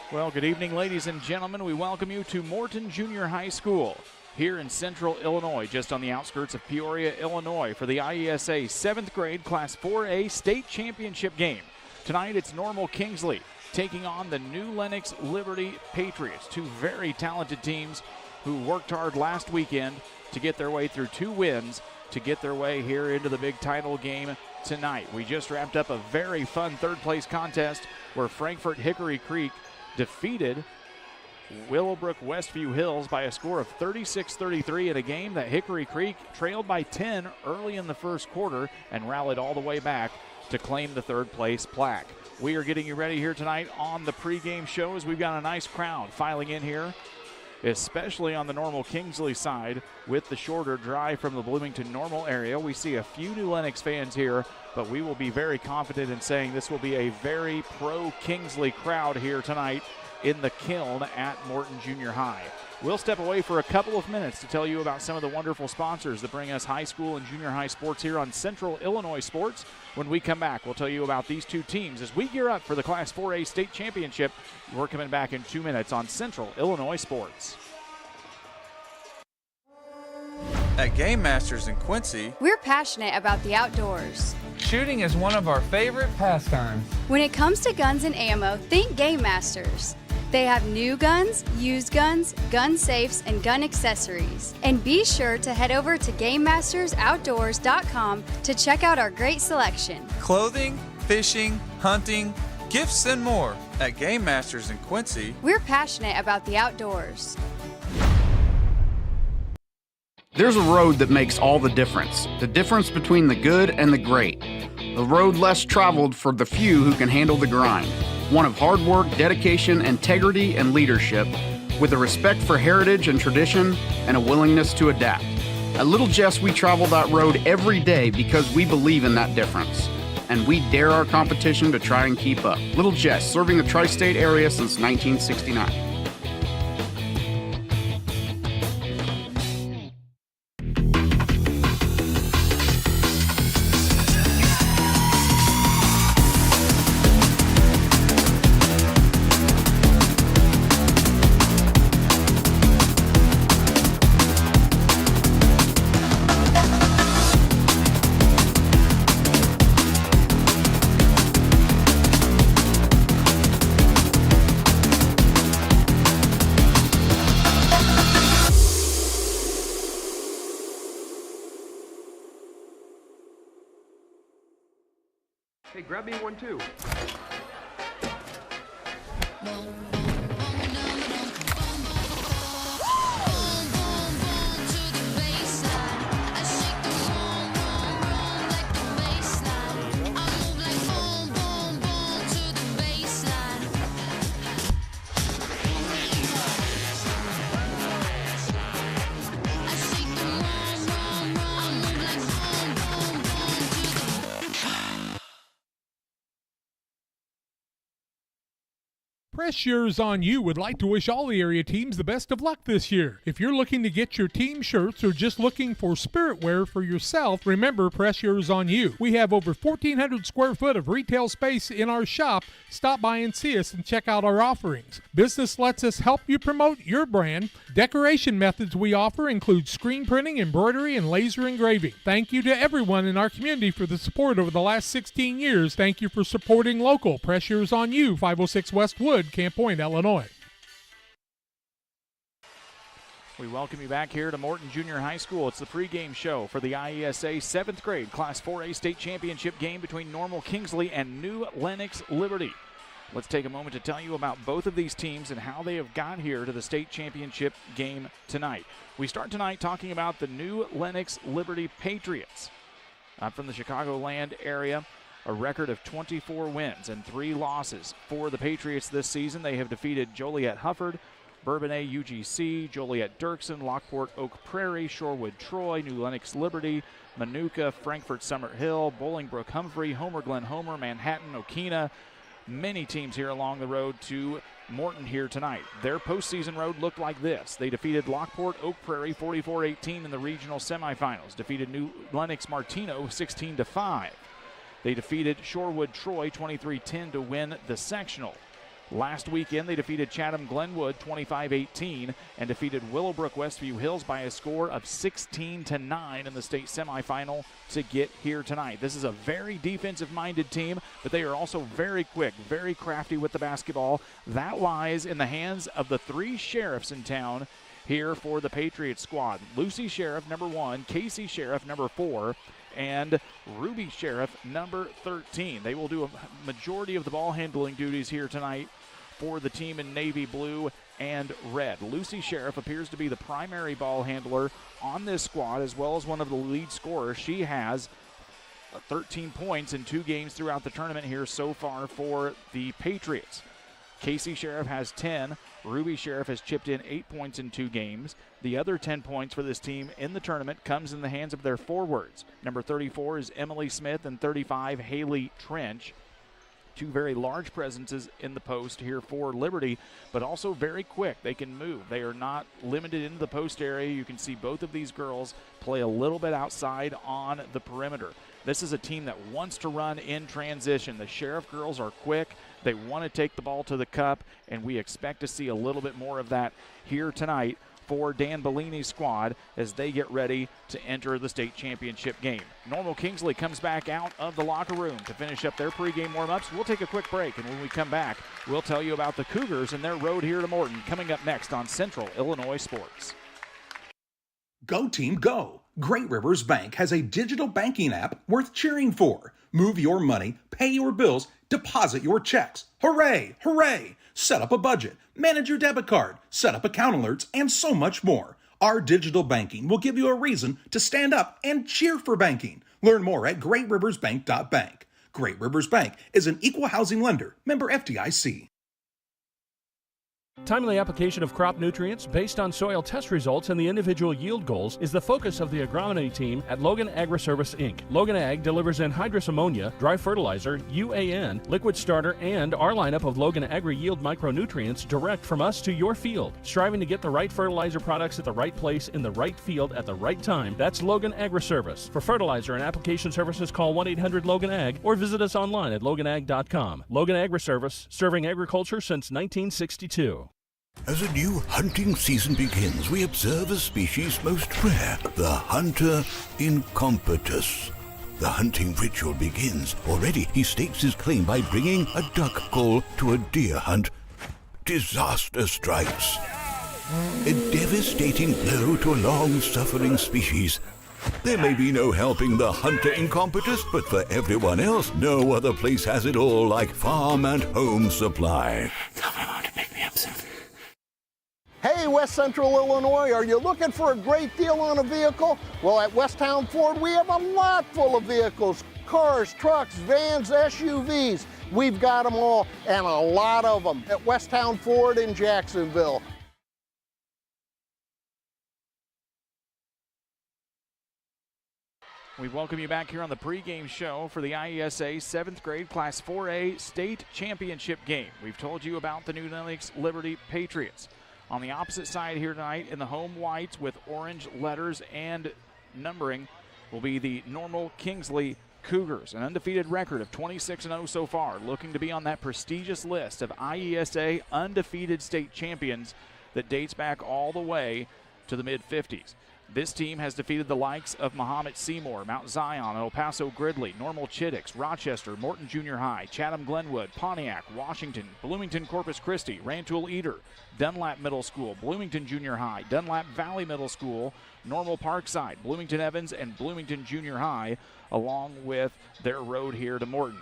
Well, good evening, ladies and gentlemen. We welcome you to Morton Junior High School here in central Illinois, just on the outskirts of Peoria, Illinois, for the IESA 7th grade Class 4A state championship game. Tonight, it's Normal Kingsley taking on the New Lenox Liberty Patriots, two very talented teams who worked hard last weekend to get their way through 2 wins to get their way here into the big title game tonight. We just wrapped up a very fun third-place contest where Frankfort Hickory Creek defeated Willowbrook Westview Hills by a score of 36-33 in a game that Hickory Creek trailed by 10 early in the first quarter and rallied all the way back to claim the third-place plaque. We are getting you ready here tonight on the pregame show as we've got a nice crowd filing in here, especially on the Normal Kingsley side with the shorter drive from the Bloomington Normal area. We see a few New Lenox fans here, but we will be very confident in saying this will be a very pro-Kingsley crowd here tonight in the Kiln at Morton Junior High. We'll step away for a couple of minutes to tell you about some of the wonderful sponsors that bring us high school and junior high sports here on Central Illinois Sports. When we come back, we'll tell you about these two teams as we gear up for the Class 4A state championship. We're coming back in 2 minutes on Central Illinois Sports. At Game Masters in Quincy, we're passionate about the outdoors. Shooting is one of our favorite pastimes. When it comes to guns and ammo, think Game Masters. They have new guns, used guns, gun safes, and gun accessories. And be sure to head over to GameMastersOutdoors.com to check out our great selection. Clothing, fishing, hunting, gifts, and more. At Game Masters in Quincy, we're passionate about the outdoors. There's a road that makes all the difference between the good and the great. A road less traveled for the few who can handle the grind. One of hard work, dedication, integrity, and leadership, with a respect for heritage and tradition and a willingness to adapt. At Little Jess, we travel that road every day because we believe in that difference. And we dare our competition to try and keep up. Little Jess, serving the tri-state area since 1969. Hey, grab me one too. Press Yours On You would like to wish all the area teams the best of luck this year. If you're looking to get your team shirts or just looking for spirit wear for yourself, remember Press Yours On You. We have over 1,400 square foot of retail space in our shop. Stop by and see us and check out our offerings. Business lets us help you promote your brand. Decoration methods we offer include screen printing, embroidery, and laser engraving. Thank you to everyone in our community for the support over the last 16 years. Thank you for supporting local. Press Yours On You, 506 West Wood, Camp Point, Illinois. We welcome you back here to Morton Junior High School. It's the pregame show for the IESA 7th grade Class 4A state championship game between Normal Kingsley and New Lenox Liberty. Let's take a moment to tell you about both of these teams and how they have got here to the state championship game tonight. We start tonight talking about the New Lenox Liberty Patriots. From the Chicagoland area, a record of 24 wins and 3 losses for the Patriots this season. They have defeated Joliet Hufford, Bourbonnais UGC, Joliet Dirksen, Lockport Oak Prairie, Shorewood Troy, New Lenox Liberty, Manuka, Frankfort Summit Hill, Bolingbrook Humphrey, Homer Glen Homer, Manhattan, Okina. Many teams here along the road to Morton here tonight. Their postseason road looked like this. They defeated Lockport Oak Prairie 44-18 in the regional semifinals, defeated New Lenox Martino 16-5. They defeated Shorewood Troy 23-10 to win the sectional. Last weekend, they defeated Chatham-Glenwood 25-18 and defeated Willowbrook-Westview Hills by a score of 16-9 in the state semifinal to get here tonight. This is a very defensive-minded team, but they are also very quick, very crafty with the basketball. That lies in the hands of the 3 sheriffs in town here for the Patriots squad. Lucy Sheriff, number 1, Casey Sheriff, number 4, and Ruby Sheriff, number 13. They will do a majority of the ball handling duties here tonight for the team in navy blue and red. Lucy Sheriff appears to be the primary ball handler on this squad, as well as one of the lead scorers. She has 13 points in 2 games throughout the tournament here so far for the Patriots. Casey Sheriff has 10. Ruby Sheriff has chipped in 8 points in 2 games. The other 10 points for this team in the tournament comes in the hands of their forwards. Number 34 is Emily Smith and 35, Haley Trench. 2 very large presences in the post here for Liberty, but also very quick. They can move. They are not limited into the post area. You can see both of these girls play a little bit outside on the perimeter. This is a team that wants to run in transition. The Sheriff girls are quick. They want to take the ball to the cup, and we expect to see a little bit more of that here tonight for Dan Bellini's squad as they get ready to enter the state championship game. Normal Kingsley comes back out of the locker room to finish up their pregame warm-ups. We'll take a quick break, and when we come back, we'll tell you about the Cougars and their road here to Morton coming up next on Central Illinois Sports. Go team, go! Great Rivers Bank has a digital banking app worth cheering for. Move your money, pay your bills, deposit your checks. Hooray! Hooray! Set up a budget, manage your debit card, set up account alerts, and so much more. Our digital banking will give you a reason to stand up and cheer for banking. Learn more at greatriversbank.bank. Great Rivers Bank is an equal housing lender, member FDIC. Timely application of crop nutrients based on soil test results and the individual yield goals is the focus of the agronomy team at Logan Agri-Service, Inc. Logan Ag delivers anhydrous ammonia, dry fertilizer, UAN, liquid starter, and our lineup of Logan Agri-Yield micronutrients direct from us to your field. Striving to get the right fertilizer products at the right place in the right field at the right time, that's Logan Agri-Service. For fertilizer and application services, call 1-800-LOGAN-AG or visit us online at loganag.com. Logan Agri-Service, serving agriculture since 1962. As a new hunting season begins, we observe a species most rare, the hunter incompetus. The hunting ritual begins. Already he stakes his claim by bringing a duck call to a deer hunt. Disaster strikes. A devastating blow to a long-suffering species. There may be no helping the hunter incompetus, but for everyone else, no other place has it all like Farm and Home Supply. Come on, pick me up soon. Hey, West Central Illinois, are you looking for a great deal on a vehicle? Well, at Westtown Ford, we have a lot full of vehicles. Cars, trucks, vans, SUVs. We've got them all, and a lot of them at Westtown Ford in Jacksonville. We welcome you back here on the pregame show for the IESA 7th grade Class 4A state championship game. We've told you about the New Lenox Liberty Patriots. On the opposite side here tonight in the home whites with orange letters and numbering will be the Normal Kingsley Cougars, an undefeated record of 26-0 so far, looking to be on that prestigious list of IESA undefeated state champions that dates back all the way to the mid-50s. This team has defeated the likes of Mahomet Seymour, Mount Zion, El Paso Gridley, Normal Chittix, Rochester, Morton Junior High, Chatham Glenwood, Pontiac, Washington, Bloomington Corpus Christi, Rantoul Eder, Dunlap Middle School, Bloomington Junior High, Dunlap Valley Middle School, Normal Parkside, Bloomington Evans, and Bloomington Junior High, along with their road here to Morton.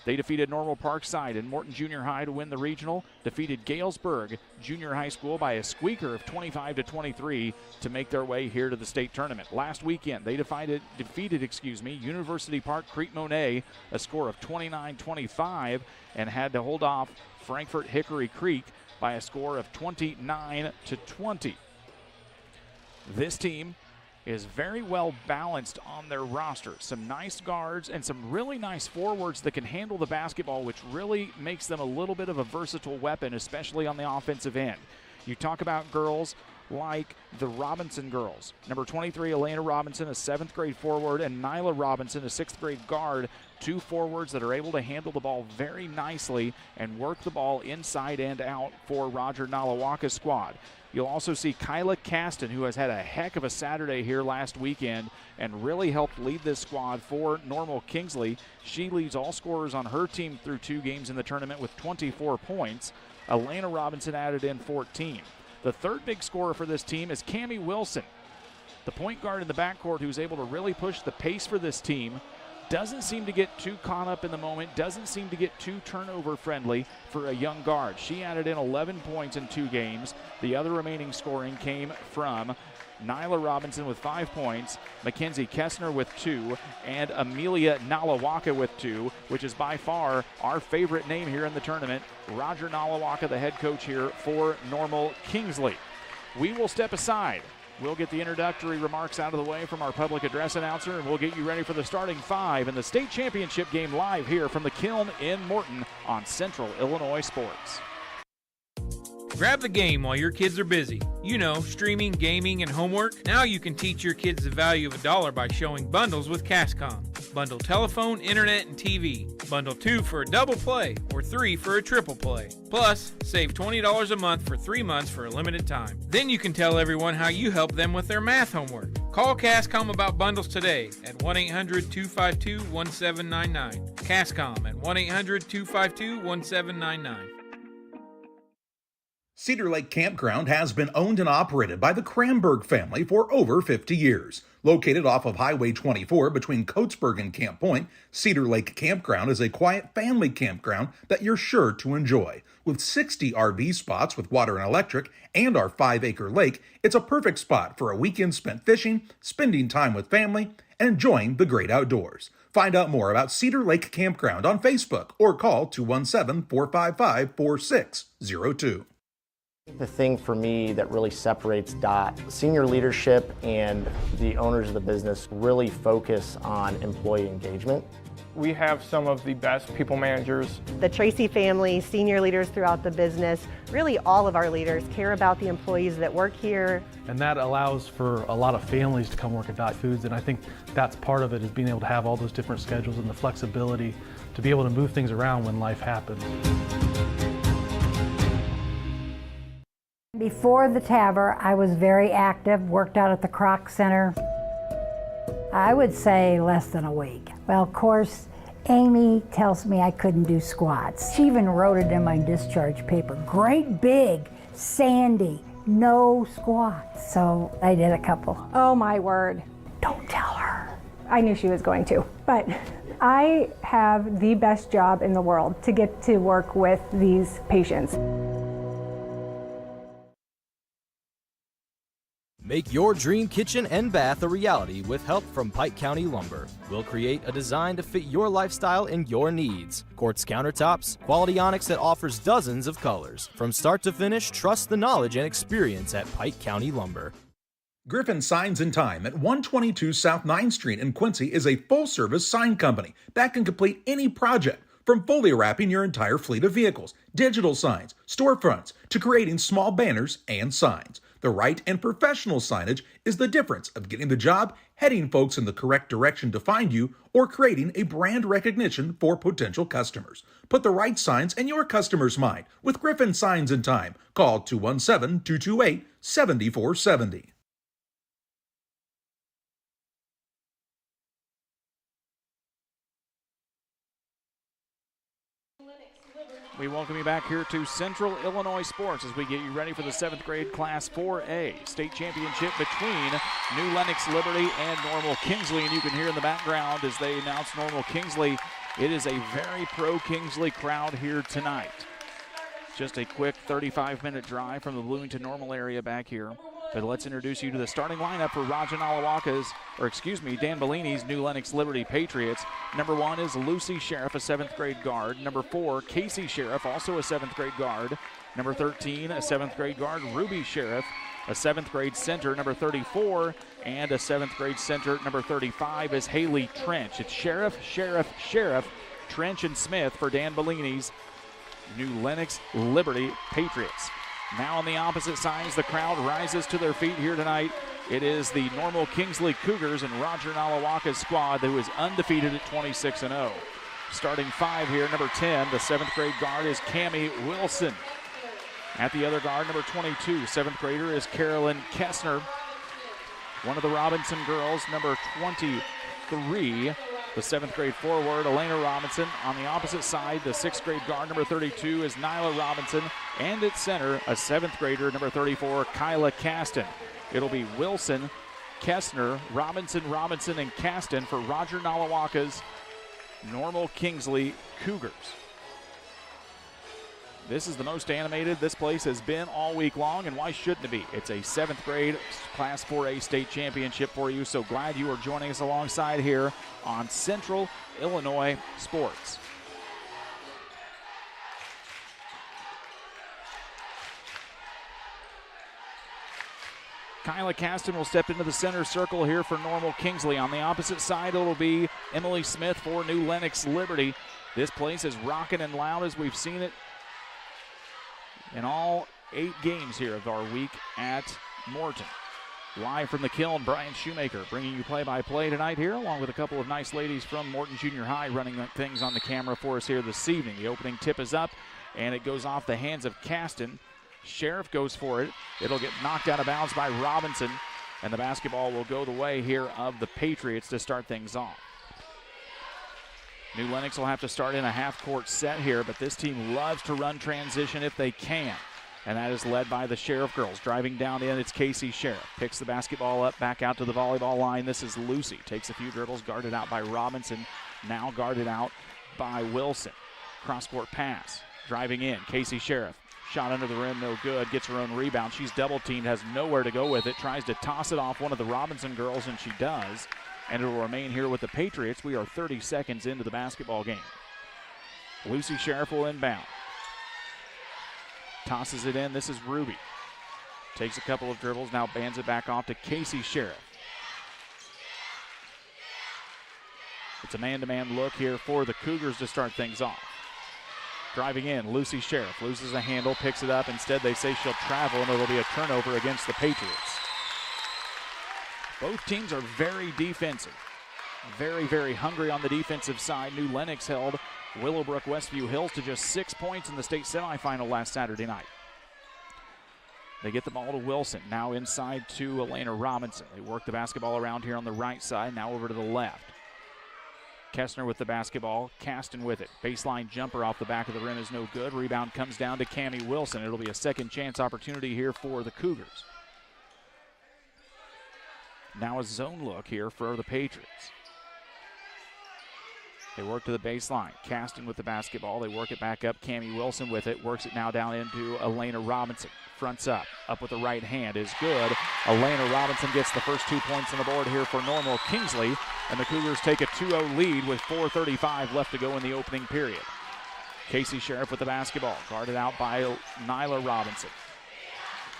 They defeated Normal Parkside and Morton Junior High to win the regional, defeated Galesburg Junior High School by a squeaker of 25-23 to make their way here to the state tournament. Last weekend, they defeated University Park Crete-Monet a score of 29-25 and had to hold off Frankfort Hickory Creek by a score of 29-20. This team is very well balanced on their roster. Some nice guards and some really nice forwards that can handle the basketball, which really makes them a little bit of a versatile weapon, especially on the offensive end. You talk about girls like the Robinson girls. Number 23, Elena Robinson, a 7th grade forward, and Nyla Robinson, a 6th grade guard. Two forwards that are able to handle the ball very nicely and work the ball inside and out for Roger Nalawaka's squad. You'll also see Kyla Caston, who has had a heck of a Saturday here last weekend and really helped lead this squad for Normal Kingsley. She leads all scorers on her team through 2 games in the tournament with 24 points. Elena Robinson added in 14. The third big scorer for this team is Cammie Wilson, the point guard in the backcourt who's able to really push the pace for this team. Doesn't seem to get too caught up in the moment, doesn't seem to get too turnover friendly for a young guard. She added in 11 points in 2 games. The other remaining scoring came from Nyla Robinson with 5 points, Mackenzie Kessner with 2, and Amelia Nalawaka with 2, which is by far our favorite name here in the tournament, Roger Nalawaka, the head coach here for Normal Kingsley. We will step aside. We'll get the introductory remarks out of the way from our public address announcer, and we'll get you ready for the starting 5 in the state championship game live here from the Kiln in Morton on Central Illinois Sports. Grab the game while your kids are busy. You know, streaming, gaming, and homework. Now you can teach your kids the value of $1 by showing bundles with Cascom. Bundle telephone, internet, and TV. Bundle 2 for a double play or 3 for a triple play. Plus, save $20 a month for 3 months for a limited time. Then you can tell everyone how you help them with their math homework. Call Cascom about bundles today at 1-800-252-1799. Cascom at 1-800-252-1799. Cedar Lake Campground has been owned and operated by the Kramberg family for over 50 years. Located off of Highway 24 between Coatesburg and Camp Point, Cedar Lake Campground is a quiet family campground that you're sure to enjoy. With 60 RV spots with water and electric and our 5-acre lake, it's a perfect spot for a weekend spent fishing, spending time with family, and enjoying the great outdoors. Find out more about Cedar Lake Campground on Facebook or call 217-455-4602. The thing for me that really separates DOT, senior leadership and the owners of the business really focus on employee engagement. We have some of the best people managers. The Tracy family, senior leaders throughout the business, really all of our leaders care about the employees that work here. And that allows for a lot of families to come work at Dot Foods, and I think that's part of it, is being able to have all those different schedules and the flexibility to be able to move things around when life happens. Before the TAVR, I was very active, worked out at the Croc Center. I would say less than a week. Well, of course, Amy tells me I couldn't do squats. She even wrote it in my discharge paper. Great big, Sandy, no squats. So I did a couple. Oh my word. Don't tell her. I knew she was going to, but I have the best job in the world to get to work with these patients. Make your dream kitchen and bath a reality with help from Pike County Lumber. We'll create a design to fit your lifestyle and your needs. Quartz countertops, quality onyx that offers dozens of colors. From start to finish, trust the knowledge and experience at Pike County Lumber. Griffin Signs and Time at 122 South 9th Street in Quincy is a full-service sign company that can complete any project, from fully wrapping your entire fleet of vehicles, digital signs, storefronts, to creating small banners and signs. The right and professional signage is the difference of getting the job, heading folks in the correct direction to find you, or creating a brand recognition for potential customers. Put the right signs in your customer's mind with Griffin Signs and Time. Call 217-228-7470. We welcome you back here to Central Illinois Sports as we get you ready for the 7th grade Class 4A state championship between New Lenox Liberty and Normal Kingsley. And you can hear in the background as they announce Normal Kingsley, it is a very pro-Kingsley crowd here tonight. Just a quick 35-minute drive from the Bloomington Normal area back here. But let's introduce you to the starting lineup for Dan Bellini's New Lenox Liberty Patriots. Number 1 is Lucy Sheriff, a 7th grade guard. Number 4, Casey Sheriff, also a 7th grade guard. Number 13, a 7th grade guard, Ruby Sheriff, a 7th grade center, number 34, and a 7th grade center, number 35 is Haley Trench. It's Sheriff, Trench, and Smith for Dan Bellini's New Lenox Liberty Patriots. Now on the opposite sides, the crowd rises to their feet here tonight. It is the Normal Kingsley Cougars and Roger Nalawaka's squad who is undefeated at 26-0. Starting 5 here, number 10, the 7th grade guard is Cammie Wilson. At the other guard, number 22, 7th grader is Carolyn Kessner. One of the Robinson girls, number 23, the 7th grade forward, Elena Robinson. On the opposite side, the 6th grade guard, number 32, is Nyla Robinson. And at center, a 7th grader, number 34, Kyla Caston. It'll be Wilson, Kessner, Robinson, and Caston for Roger Nalawaka's Normal Kingsley Cougars. This is the most animated this place has been all week long, and why shouldn't it be? It's a 7th grade Class 4A state championship for you, so glad you are joining us alongside here on Central Illinois Sports. Kyla Caston will step into the center circle here for Normal Kingsley. On the opposite side, it'll be Emily Smith for New Lenox Liberty. This place is rocking and loud as we've seen it in all 8 games here of our week at Morton. Live from the Kiln, Brian Shoemaker bringing you play-by-play tonight here, along with a couple of nice ladies from Morton Junior High running things on the camera for us here this evening. The opening tip is up, and it goes off the hands of Caston. Sheriff goes for it. It'll get knocked out of bounds by Robinson, and the basketball will go the way here of the Patriots to start things off. New Lenox will have to start in a half-court set here, but this team loves to run transition if they can, and that is led by the Sheriff girls. Driving down in, it's Casey Sheriff. Picks the basketball up, back out to the volleyball line. This is Lucy. Takes a few dribbles, guarded out by Robinson, now guarded out by Wilson. Cross-court pass. Driving in, Casey Sheriff. Shot under the rim, no good. Gets her own rebound. She's double-teamed, has nowhere to go with it. Tries to toss it off one of the Robinson girls, and she does. And it will remain here with the Patriots. We are 30 seconds into the basketball game. Lucy Sheriff will inbound. Tosses it in. This is Ruby. Takes a couple of dribbles, now bands it back off to Casey Sheriff. It's a man-to-man look here for the Cougars to start things off. Driving in, Lucy Sheriff loses a handle, picks it up. Instead, they say she'll travel, and it'll be a turnover against the Patriots. Both teams are very defensive. Very, very hungry on the defensive side. New Lenox held Willowbrook Westview Hills to just 6 points in the state semifinal last Saturday night. They get the ball to Wilson. Now inside to Elena Robinson. They work the basketball around here on the right side. Now over to the left. Kessner with the basketball. Caston with it. Baseline jumper off the back of the rim is no good. Rebound comes down to Cammie Wilson. It'll be a second chance opportunity here for the Cougars. Now a zone look here for the Patriots. They work to the baseline. Caston with the basketball. They work it back up. Cammie Wilson with it. Works it now down into Elena Robinson. Fronts up. Up with the right hand is good. Elena Robinson gets the first 2 points on the board here for Normal Kingsley. And the Cougars take a 2-0 lead with 4:35 left to go in the opening period. Casey Sheriff with the basketball. Guarded out by Nyla Robinson.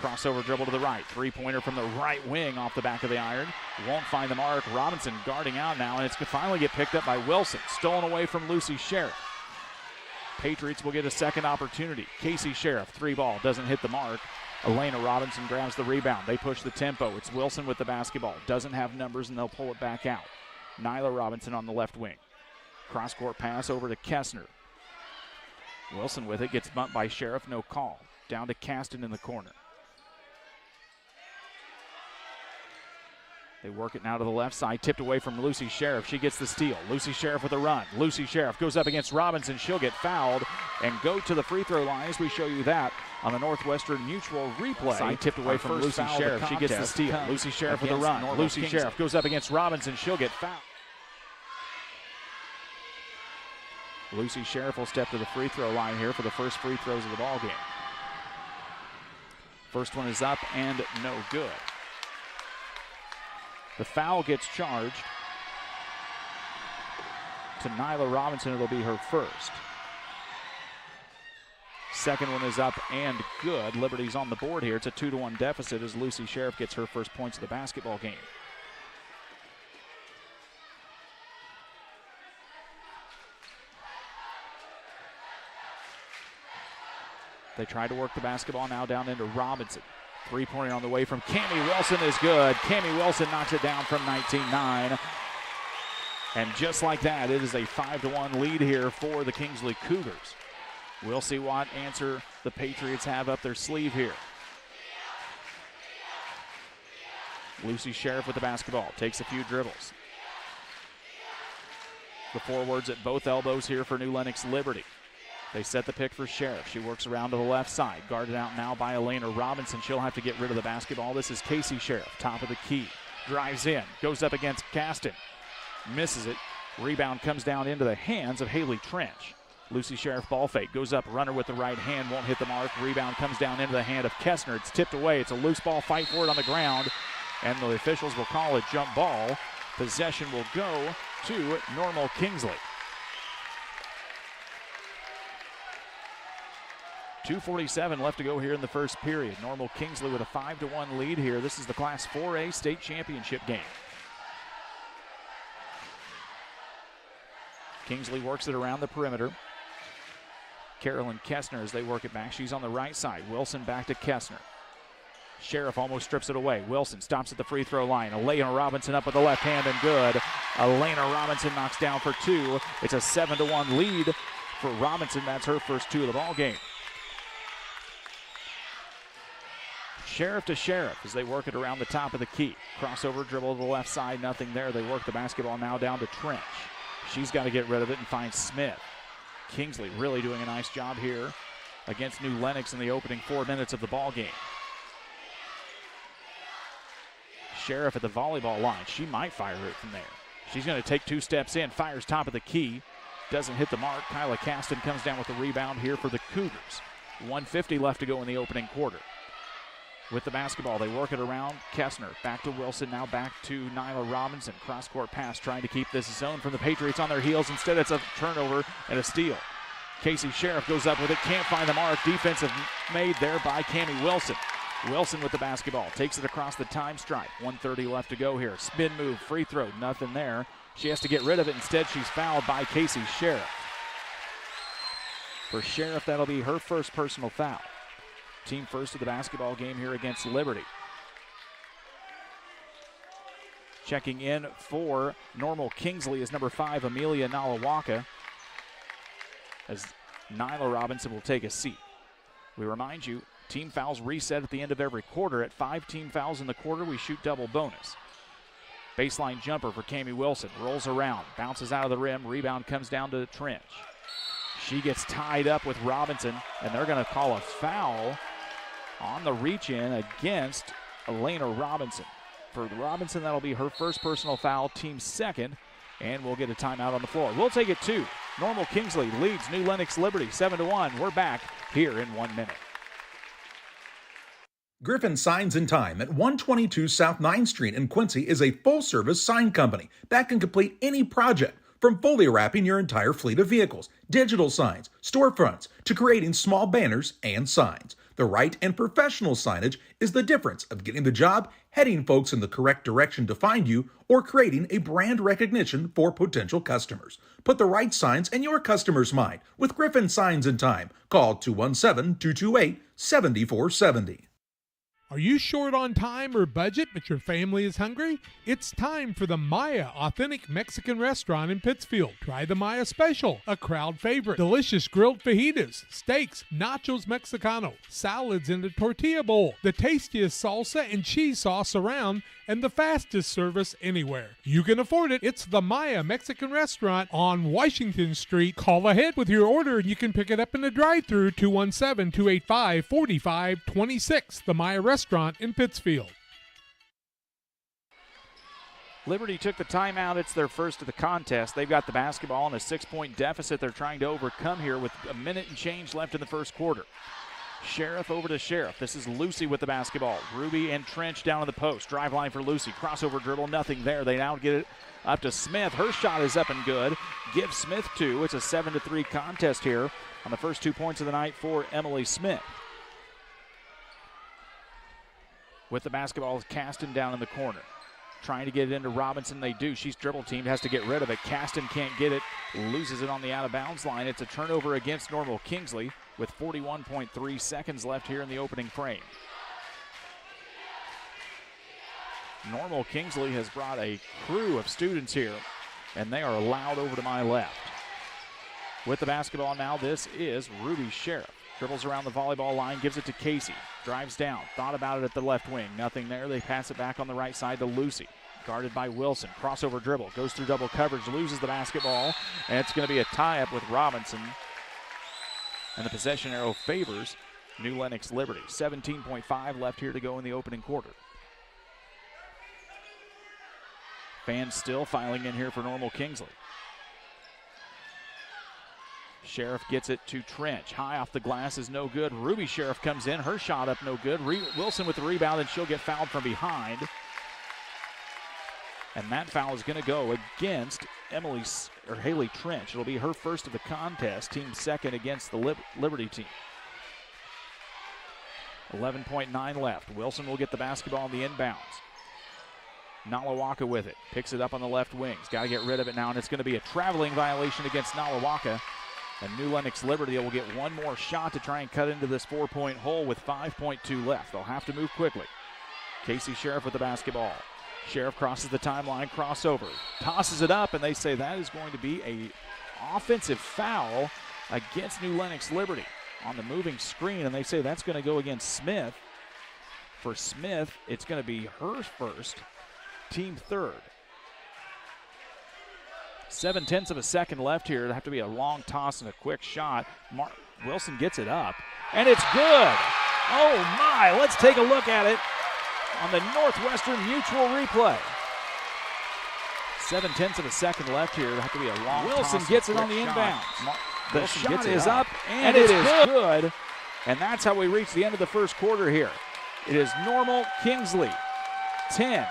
Crossover dribble to the right. Three-pointer from the right wing off the back of the iron. Won't find the mark. Robinson guarding out now, and it's going to finally get picked up by Wilson. Stolen away from Lucy Sheriff. Patriots will get a second opportunity. Casey Sheriff, 3-ball, doesn't hit the mark. Elena Robinson grabs the rebound. They push the tempo. It's Wilson with the basketball. Doesn't have numbers, and they'll pull it back out. Nyla Robinson on the left wing. Cross-court pass over to Kessner. Wilson with it. Gets bumped by Sheriff. No call. Down to Caston in the corner. They work it now to the left side, tipped away from Lucy Sheriff. She gets the steal. Lucy Sheriff with a run. Lucy Sheriff goes up against Robinson. She'll get fouled and go to the free throw line as we show you that on the Northwestern Mutual replay. Side tipped away from Lucy Sheriff. She gets the steal. Lucy Sheriff with a run. Lucy Sheriff goes up against Robinson. She'll get fouled. Lucy Sheriff will step to the free throw line here for the first free throws of the ball game. First one is up and no good. The foul gets charged to Nyla Robinson. It'll be her first. Second one is up and good. Liberty's on the board here. It's a 2-1 deficit as Lucy Sheriff gets her first points of the basketball game. They try to work the basketball now down into Robinson. Three-pointer on the way from Cammie Wilson is good. Cammie Wilson knocks it down from 19-9. And just like that, it is a 5-1 lead here for the Kingsley Cougars. We'll see what answer the Patriots have up their sleeve here. Lucy Sheriff with the basketball, takes a few dribbles. The forwards at both elbows here for New Lenox Liberty. They set the pick for Sheriff. She works around to the left side. Guarded out now by Elena Robinson. She'll have to get rid of the basketball. This is Casey Sheriff, top of the key. Drives in, goes up against Caston. Misses it. Rebound comes down into the hands of Haley Trench. Lucy Sheriff ball fake, goes up, runner with the right hand, won't hit the mark. Rebound comes down into the hand of Kessner. It's tipped away. It's a loose ball, fight for it on the ground. And the officials will call it jump ball. Possession will go to Normal Kingsley. 2:47 left to go here in the first period. Normal Kingsley with a 5-1 lead here. This is the Class 4A state championship game. Kingsley works it around the perimeter. Carolyn Kessner as they work it back. She's on the right side. Wilson back to Kessner. Sheriff almost strips it away. Wilson stops at the free throw line. Elena Robinson up with the left hand and good. Elena Robinson knocks down for two. It's a 7-1 lead for Robinson. That's her first two of the ball game. Sheriff to Sheriff as they work it around the top of the key. Crossover dribble to the left side, nothing there. They work the basketball now down to Trench. She's got to get rid of it and find Smith. Kingsley really doing a nice job here against New Lenox in the opening 4 minutes of the ball game. Sheriff at the volleyball line. She might fire it from there. She's going to take 2 steps in, fires top of the key. Doesn't hit the mark. Kyla Caston comes down with the rebound here for the Cougars. 1:50 left to go in the opening quarter. With the basketball, they work it around Kessner. Back to Wilson, now back to Nyla Robinson. Cross-court pass, trying to keep this zone from the Patriots on their heels. Instead, it's a turnover and a steal. Casey Sheriff goes up with it, can't find the mark. Defensive made there by Cammie Wilson. Wilson with the basketball, takes it across the time stripe. 1:30 left to go here. Spin move, free throw, nothing there. She has to get rid of it. Instead, she's fouled by Casey Sheriff. For Sheriff, that'll be her first personal foul. Team first of the basketball game here against Liberty. Checking in for Normal Kingsley is number 5, Amelia Nalawaka, as Nyla Robinson will take a seat. We remind you, team fouls reset at the end of every quarter. At 5 team fouls in the quarter, we shoot double bonus. Baseline jumper for Cammie Wilson. Rolls around, bounces out of the rim. Rebound comes down to Trench. She gets tied up with Robinson, and they're going to call a foul on the reach-in against Elena Robinson. For Robinson, that'll be her first personal foul, team second, and we'll get a timeout on the floor. We'll take it 2. Normal Kingsley leads New Lenox Liberty 7-1. We're back here in 1 minute. Griffin Signs and Time at 122 South 9th Street in Quincy is a full-service sign company that can complete any project, from fully wrapping your entire fleet of vehicles, digital signs, storefronts, to creating small banners and signs. The right and professional signage is the difference of getting the job, heading folks in the correct direction to find you, or creating a brand recognition for potential customers. Put the right signs in your customer's mind with Griffin Signs and Time. Call 217-228-7470. Are you short on time or budget, but your family is hungry? It's time for the Maya Authentic Mexican Restaurant in Pittsfield. Try the Maya Special, a crowd favorite. Delicious grilled fajitas, steaks, nachos Mexicano, salads in a tortilla bowl, the tastiest salsa and cheese sauce around, and the fastest service anywhere. You can afford it. It's the Maya Mexican Restaurant on Washington Street. Call ahead with your order and you can pick it up in the drive-thru. 217-285-4526. The Maya Restaurant in Pittsfield. Liberty took the timeout. It's their first of the contest. They've got the basketball in a 6-point deficit they're trying to overcome here with a minute and change left in the first quarter. Sheriff over to Sheriff. This is Lucy with the basketball. Ruby and Trench down on the post. Drive line for Lucy. Crossover dribble, nothing there. They now get it up to Smith. Her shot is up and good. Give Smith 2. It's a 7-3 contest here on the first 2 points of the night for Emily Smith. With the basketball is Caston down in the corner. Trying to get it into Robinson. They do. She's dribble teamed, has to get rid of it. Caston can't get it. Loses it on the out-of-bounds line. It's a turnover against Normal Kingsley. with 41.3 seconds left here in the opening frame. Normal Kingsley has brought a crew of students here, and they are allowed over to my left. With the basketball now, this is Ruby Sheriff. Dribbles around the volleyball line, gives it to Casey. Drives down, thought about it at the left wing. Nothing there. They pass it back on the right side to Lucy. Guarded by Wilson. Crossover dribble. Goes through double coverage, loses the basketball. And it's going to be a tie-up with Robinson. And the possession arrow favors New Lenox Liberty. 17.5 left here to go in the opening quarter. Fans still filing in here for Normal Kingsley. Sheriff gets it to Trench. High off the glass is no good. Ruby Sheriff comes in. Her shot up no good. Wilson with the rebound, and she'll get fouled from behind. And that foul is going to go against Haley Trench. It'll be her first of the contest. Team second against the Liberty team. 11.9 left. Wilson will get the basketball on the inbounds. Nalawaka with it. Picks it up on the left wing. He's got to get rid of it now, and it's going to be a traveling violation against Nalawaka. And New Lenox Liberty will get one more shot to try and cut into this 4-point hole with 5.2 left. They'll have to move quickly. Casey Sheriff with the basketball. Sheriff crosses the timeline, crossover. Tosses it up, and they say that is going to be an offensive foul against New Lenox Liberty on the moving screen, and they say that's going to go against Smith. For Smith, it's going to be her first, team third. 0.7 of a second left here. It'll have to be a long toss and a quick shot. Wilson gets it up, and it's good. Oh my, let's take a look at it on the Northwestern Mutual replay. 0.7 of a second left here. It'll have to be a long toss. Wilson gets it on the inbounds. The shot is up, and it is good. And that's how we reach the end of the first quarter here. It is Normal Kingsley 10,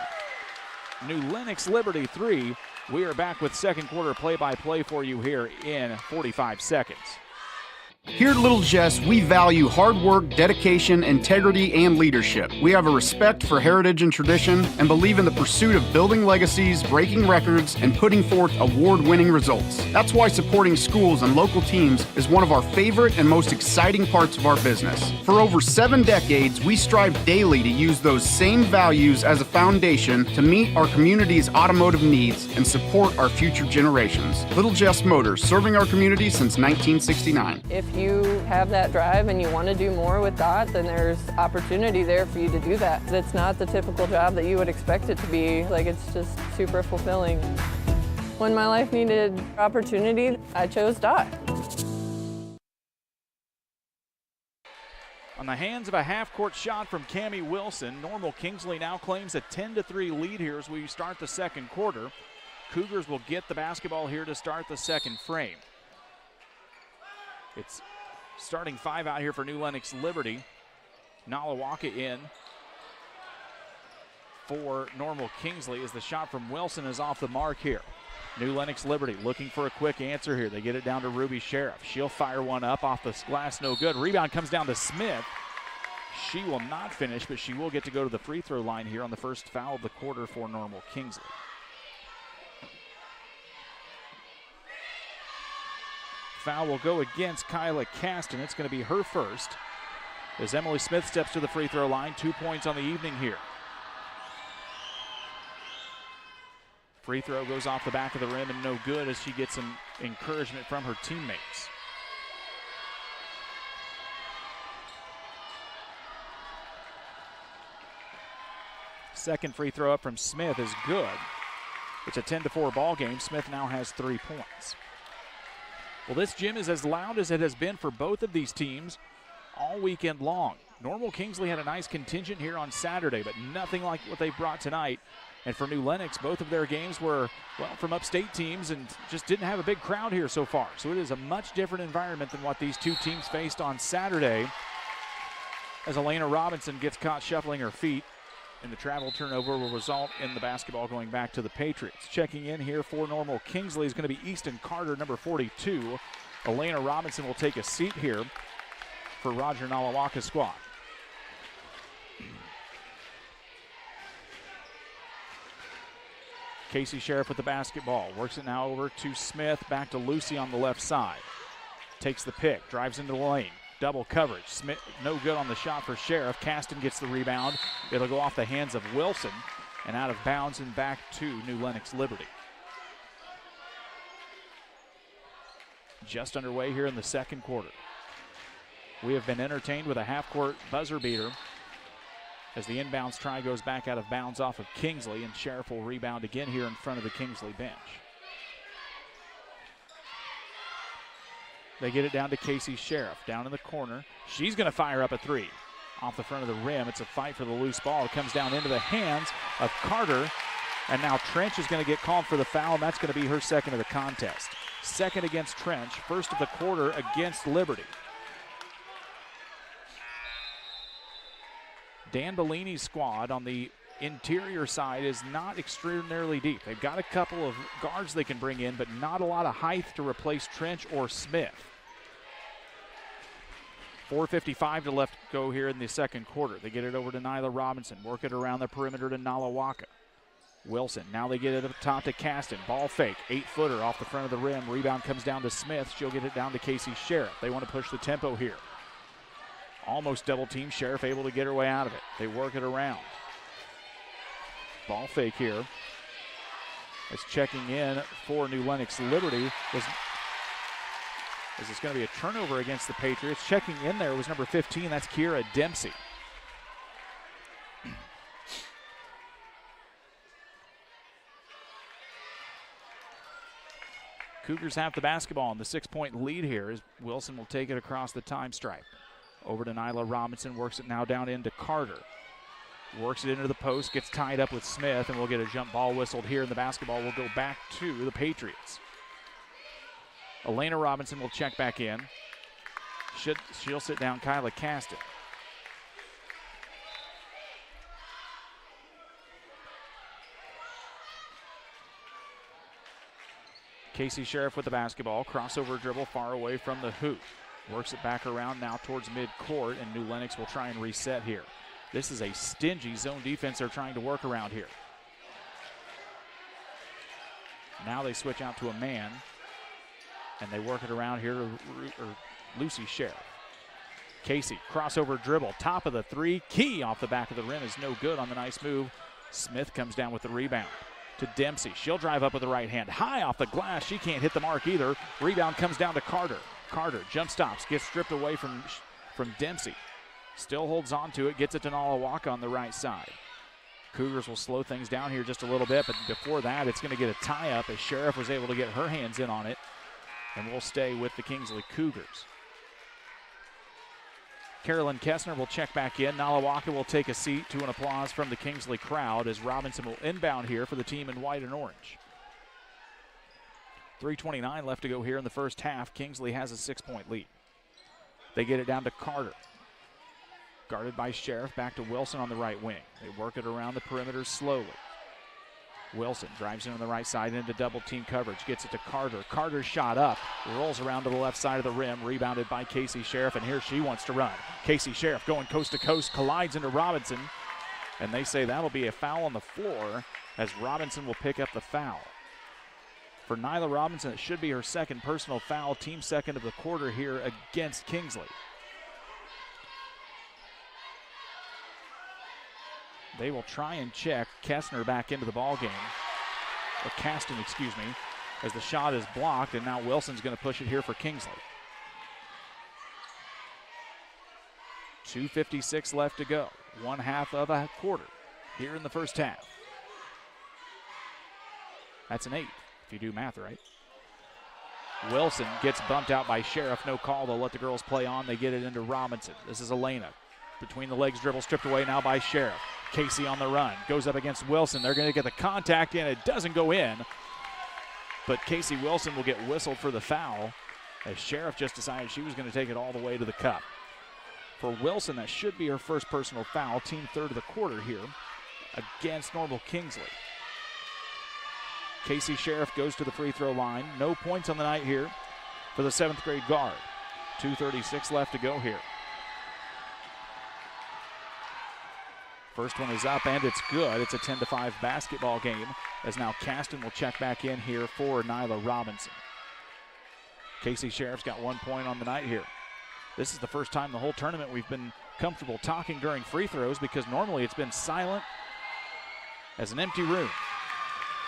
New Lenox Liberty 3. We are back with second quarter play-by-play for you here in 45 seconds. Here at Little Jess, we value hard work, dedication, integrity, and leadership. We have a respect for heritage and tradition and believe in the pursuit of building legacies, breaking records, and putting forth award-winning results. That's why supporting schools and local teams is one of our favorite and most exciting parts of our business. For over 7 decades, we strive daily to use those same values as a foundation to meet our community's automotive needs and support our future generations. Little Jess Motors, serving our community since 1969. If you have that drive and you want to do more with DOT, then there's opportunity there for you to do that. It's not the typical job that you would expect it to be. Like, it's just super fulfilling. When my life needed opportunity, I chose DOT. On the hands of a half-court shot from Cammie Wilson, Normal Kingsley now claims a 10-3 lead here as we start the second quarter. Cougars will get the basketball here to start the second frame. It's starting 5 out here for New Lenox Liberty. Nalawaka in for Normal Kingsley as the shot from Wilson is off the mark here. New Lenox Liberty looking for a quick answer here. They get it down to Ruby Sheriff. She'll fire one up off the glass, no good. Rebound comes down to Smith. She will not finish, but she will get to go to the free throw line here on the first foul of the quarter for Normal Kingsley. Foul will go against Kyla Caston. It's going to be her first as Emily Smith steps to the free throw line. 2 points on the evening here. Free throw goes off the back of the rim and no good as she gets some encouragement from her teammates. Second free throw up from Smith is good. It's a 10-4 ball game. Smith now has 3 points. Well, this gym is as loud as it has been for both of these teams all weekend long. Normal Kingsley had a nice contingent here on Saturday, but nothing like what they brought tonight. And for New Lenox, both of their games were, well, from upstate teams and just didn't have a big crowd here so far. So it is a much different environment than what these two teams faced on Saturday as Elena Robinson gets caught shuffling her feet. And the travel turnover will result in the basketball going back to the Patriots. Checking in here for Normal Kingsley is going to be Easton Carter, number 42. Elena Robinson will take a seat here for Roger Nalawaka's squad. Casey Sheriff with the basketball. Works it now over to Smith, back to Lucy on the left side. Takes the pick, drives into the lane. double coverage. Smith, no good on the shot for Sheriff. Caston gets the rebound. It'll go off the hands of Wilson and out of bounds and back to New Lenox Liberty. Just underway here in the second quarter. We have been entertained with a half-court buzzer beater as the inbounds try goes back out of bounds off of Kingsley, and Sheriff will rebound again here in front of the Kingsley bench. They get it down to Casey Sheriff, down in the corner. She's going to fire up a three. Off the front of the rim, it's a fight for the loose ball. It comes down into the hands of Carter, and now Trench is going to get called for the foul, and that's going to be her second of the contest. Second against Trench, first of the quarter against Liberty. Dan Bellini's squad on the interior side is not extraordinarily deep. They've got a couple of guards they can bring in, but not a lot of height to replace Trench or Smith. 4:55 to left go here in the second quarter. They get it over to Nyla Robinson, work it around the perimeter to Nalawaka. Wilson, now they get it up top to Caston. Ball fake, 8-footer off the front of the rim. Rebound comes down to Smith. She'll get it down to Casey Sheriff. They want to push the tempo here. Almost double team. Sheriff able to get her way out of it. They work it around. Ball fake here. It's checking in for New Lenox Liberty. Is this going to be a turnover against the Patriots? Checking in there was number 15. That's Kira Dempsey. Cougars have the basketball, and the 6-point lead here is Wilson will take it across the time stripe. Over to Nyla Robinson, works it now down into Carter. Works it into the post, gets tied up with Smith, and we'll get a jump ball whistled here, and the basketball will go back to the Patriots. Elena Robinson will check back in. She'll sit down Kyla Caston. Casey Sheriff with the basketball. Crossover dribble far away from the hoop. Works it back around now towards midcourt, and New Lenox will try and reset here. This is a stingy zone defense they're trying to work around here. Now they switch out to a man, and they work it around here to Lucy Sheriff. Casey, crossover dribble, top of the three. Key off the back of the rim is no good on the nice move. Smith comes down with the rebound to Dempsey. She'll drive up with the right hand. High off the glass. She can't hit the mark either. Rebound comes down to Carter. Carter jump stops, gets stripped away from Dempsey. Still holds on to it, gets it to Nalawaka on the right side. Cougars will slow things down here just a little bit, but before that, it's going to get a tie-up as Sheriff was able to get her hands in on it, and we'll stay with the Kingsley Cougars. Carolyn Kessner will check back in. Nalawaka will take a seat to an applause from the Kingsley crowd as Robinson will inbound here for the team in white and orange. 3:29 left to go here in the first half. Kingsley has a 6-point lead. They get it down to Carter. Guarded by Sheriff, back to Wilson on the right wing. They work it around the perimeter slowly. Wilson drives in on the right side into double team coverage. Gets it to Carter. Carter's shot up. Rolls around to the left side of the rim. Rebounded by Casey Sheriff, and here she wants to run. Casey Sheriff going coast to coast. Collides into Robinson. And they say that'll be a foul on the floor as Robinson will pick up the foul. For Nyla Robinson, it should be her second personal foul. Team second of the quarter here against Kingsley. They will try and check Kessner back into the ball game, or Caston, excuse me, as the shot is blocked, and now Wilson's going to push it here for Kingsley. 2:56 left to go. 1/2 of a quarter here in the first half. That's an 8, if you do math right. Wilson gets bumped out by Sheriff. No call. They'll let the girls play on. They get it into Robinson. This is Elena. Between the legs dribble, stripped away now by Sheriff. Casey on the run. Goes up against Wilson. They're going to get the contact in. It doesn't go in. But Casey Wilson will get whistled for the foul as Sheriff just decided she was going to take it all the way to the cup. For Wilson, that should be her first personal foul. Team third of the quarter here against Normal Kingsley. Casey Sheriff goes to the free throw line. No points on the night here for the 7th grade guard. 2:36 left to go here. First one is up, and it's good. It's a 10-5 basketball game, as now Caston will check back in here for Nyla Robinson. Casey Sheriff's got 1 point on the night here. This is the first time the whole tournament we've been comfortable talking during free throws because normally it's been silent as an empty room.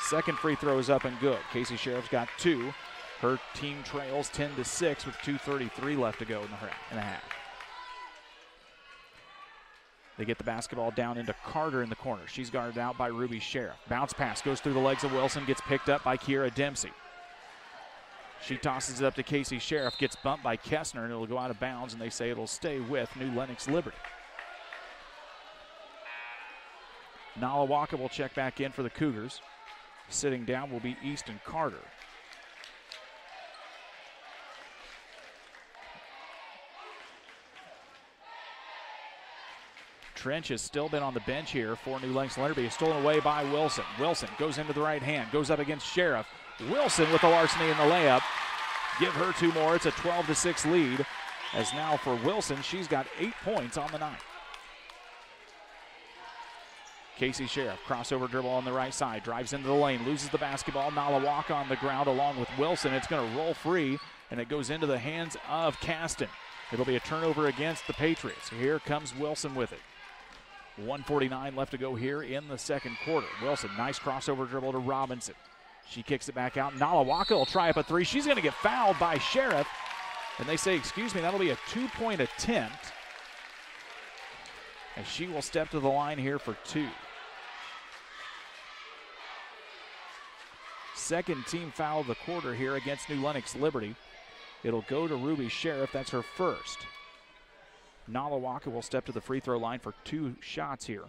Second free throw is up and good. Casey Sheriff's got 2. Her team trails 10-6 with 2:33 left to go in the half. They get the basketball down into Carter in the corner. She's guarded out by Ruby Sheriff. Bounce pass goes through the legs of Wilson, gets picked up by Kiera Dempsey. She tosses it up to Casey Sheriff, gets bumped by Kessner, and it'll go out of bounds, and they say it'll stay with New Lenox Liberty. Nala Waka will check back in for the Cougars. Sitting down will be Easton Carter. Trench has still been on the bench here for New Lenox Liberty. It's stolen away by Wilson. Wilson goes into the right hand, goes up against Sheriff. Wilson with the larceny in the layup. Give her 2 more. It's a 12-6 lead. As now for Wilson, she's got 8 points on the night. Casey Sheriff, crossover dribble on the right side, drives into the lane, loses the basketball. Nala Waka on the ground along with Wilson. It's going to roll free, and it goes into the hands of Caston. It'll be a turnover against the Patriots. Here comes Wilson with it. 1:49 left to go here in the second quarter. Wilson, nice crossover dribble to Robinson. She kicks it back out. Nala Waka will try up a 3. She's going to get fouled by Sheriff. And they say, excuse me, that'll be a 2-point attempt. And she will step to the line here for 2. Second team foul of the quarter here against New Lenox Liberty. It'll go to Ruby Sheriff. That's her first. Nala Waka will step to the free throw line for 2 shots here.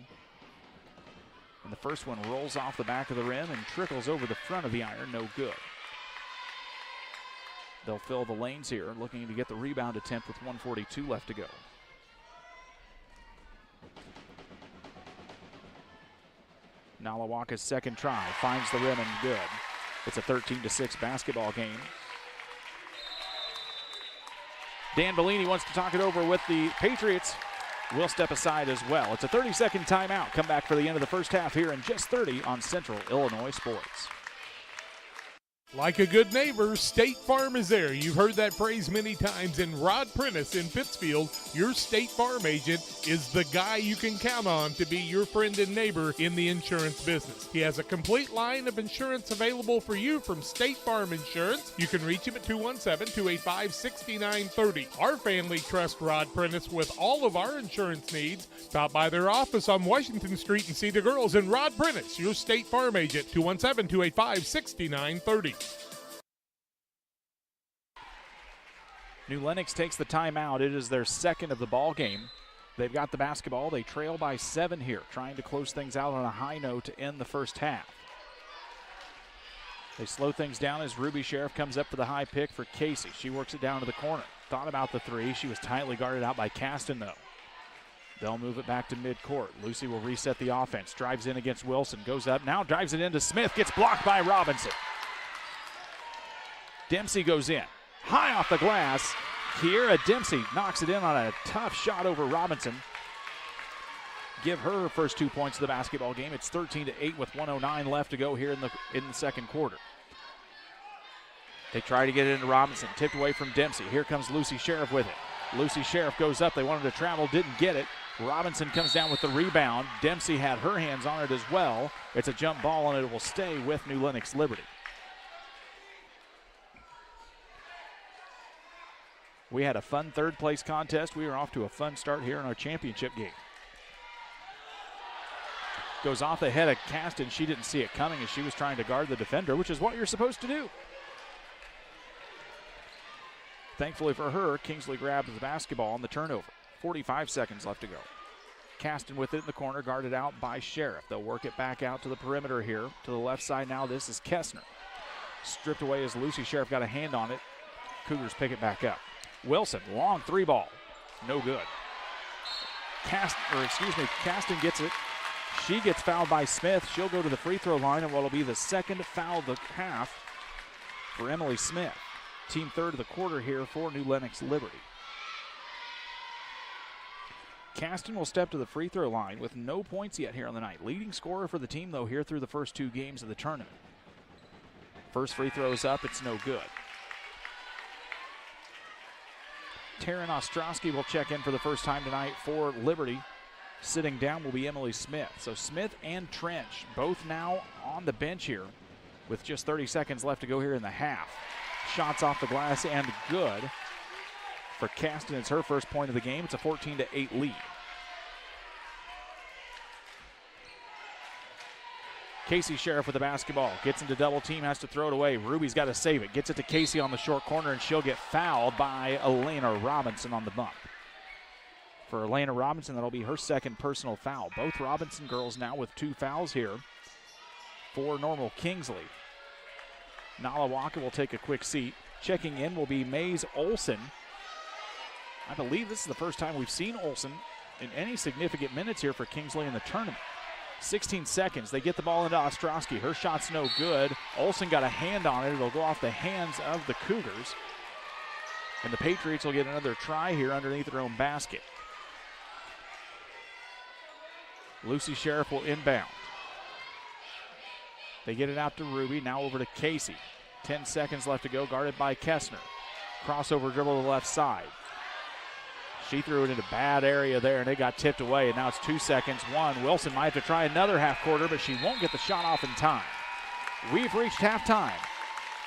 And the first one rolls off the back of the rim and trickles over the front of the iron. No good. They'll fill the lanes here, looking to get the rebound attempt with 1:42 left to go. Nala Waka's second try finds the rim and good. It's a 13-6 basketball game. Dan Bellini wants to talk it over with the Patriots. We'll step aside as well. It's a 30-second timeout. Come back for the end of the first half here in just 30 on Central Illinois Sports. Like a good neighbor, State Farm is there. You've heard that phrase many times. And Rod Prentice in Pittsfield, your State Farm agent, is the guy you can count on to be your friend and neighbor in the insurance business. He has a complete line of insurance available for you from State Farm Insurance. You can reach him at 217-285-6930. Our family trusts Rod Prentice with all of our insurance needs. Stop by their office on Washington Street and see the girls. And Rod Prentice, your State Farm agent, 217-285-6930. New Lenox takes the timeout. It is their second of the ball game. They've got the basketball. They trail by 7 here, trying to close things out on a high note to end the first half. They slow things down as Ruby Sheriff comes up for the high pick for Casey. She works it down to the corner. Thought about the 3. She was tightly guarded out by Caston, though. They'll move it back to midcourt. Lucy will reset the offense. Drives in against Wilson. Goes up now. Drives it into Smith. Gets blocked by Robinson. Dempsey goes in. High off the glass. Kiera Dempsey knocks it in on a tough shot over Robinson. Give her first 2 points of the basketball game. It's 13-8 with 1:09 left to go here in the second quarter. They try to get it into Robinson. Tipped away from Dempsey. Here comes Lucy Sheriff with it. Lucy Sheriff goes up. They wanted to travel, didn't get it. Robinson comes down with the rebound. Dempsey had her hands on it as well. It's a jump ball, and it will stay with New Lenox Liberty. We had a fun third-place contest. We are off to a fun start here in our championship game. Goes off the head of Caston. She didn't see it coming as she was trying to guard the defender, which is what you're supposed to do. Thankfully for her, Kingsley grabs the basketball on the turnover. 45 seconds left to go. Caston with it in the corner, guarded out by Sheriff. They'll work it back out to the perimeter here. To the left side now, this is Kessner. Stripped away as Lucy Sheriff got a hand on it. Cougars pick it back up. Wilson, long 3 ball. No good. Caston gets it. She gets fouled by Smith. She'll go to the free throw line, and what will be the second foul of the half for Emily Smith. Team third of the quarter here for New Lenox Liberty. Caston will step to the free throw line with no points yet here on the night. Leading scorer for the team, though, here through the first 2 games of the tournament. First free throw is up. It's no good. Taryn Ostrowski will check in for the first time tonight for Liberty. Sitting down will be Emily Smith. So Smith and Trench both now on the bench here with just 30 seconds left to go here in the half. Shots off the glass and good for Caston. It's her first point of the game. It's a 14-8 lead. Casey Sheriff with the basketball. Gets into double team, has to throw it away. Ruby's got to save it. Gets it to Casey on the short corner, and she'll get fouled by Elena Robinson on the bump. For Elena Robinson, that'll be her second personal foul. Both Robinson girls now with 2 fouls here for Normal Kingsley. Nala Walker will take a quick seat. Checking in will be Maze Olson. I believe this is the first time we've seen Olson in any significant minutes here for Kingsley in the tournament. 16 seconds. They get the ball into Ostrowski. Her shot's no good. Olson got a hand on it. It'll go off the hands of the Cougars. And the Patriots will get another try here underneath their own basket. Lucy Sheriff will inbound. They get it out to Ruby. Now over to Casey. 10 seconds left to go, guarded by Kessner. Crossover dribble to the left side. She threw it into bad area there, and it got tipped away, and now it's 2 seconds. Wilson might have to try another half quarter, but she won't get the shot off in time. We've reached halftime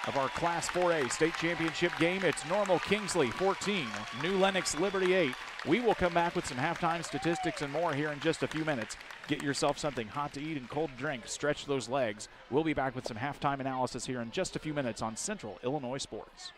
of our Class 4A state championship game. It's Normal Kingsley 14, New Lenox Liberty 8. We will come back with some halftime statistics and more here in just a few minutes. Get yourself something hot to eat and cold to drink. Stretch those legs. We'll be back with some halftime analysis here in just a few minutes on Central Illinois Sports.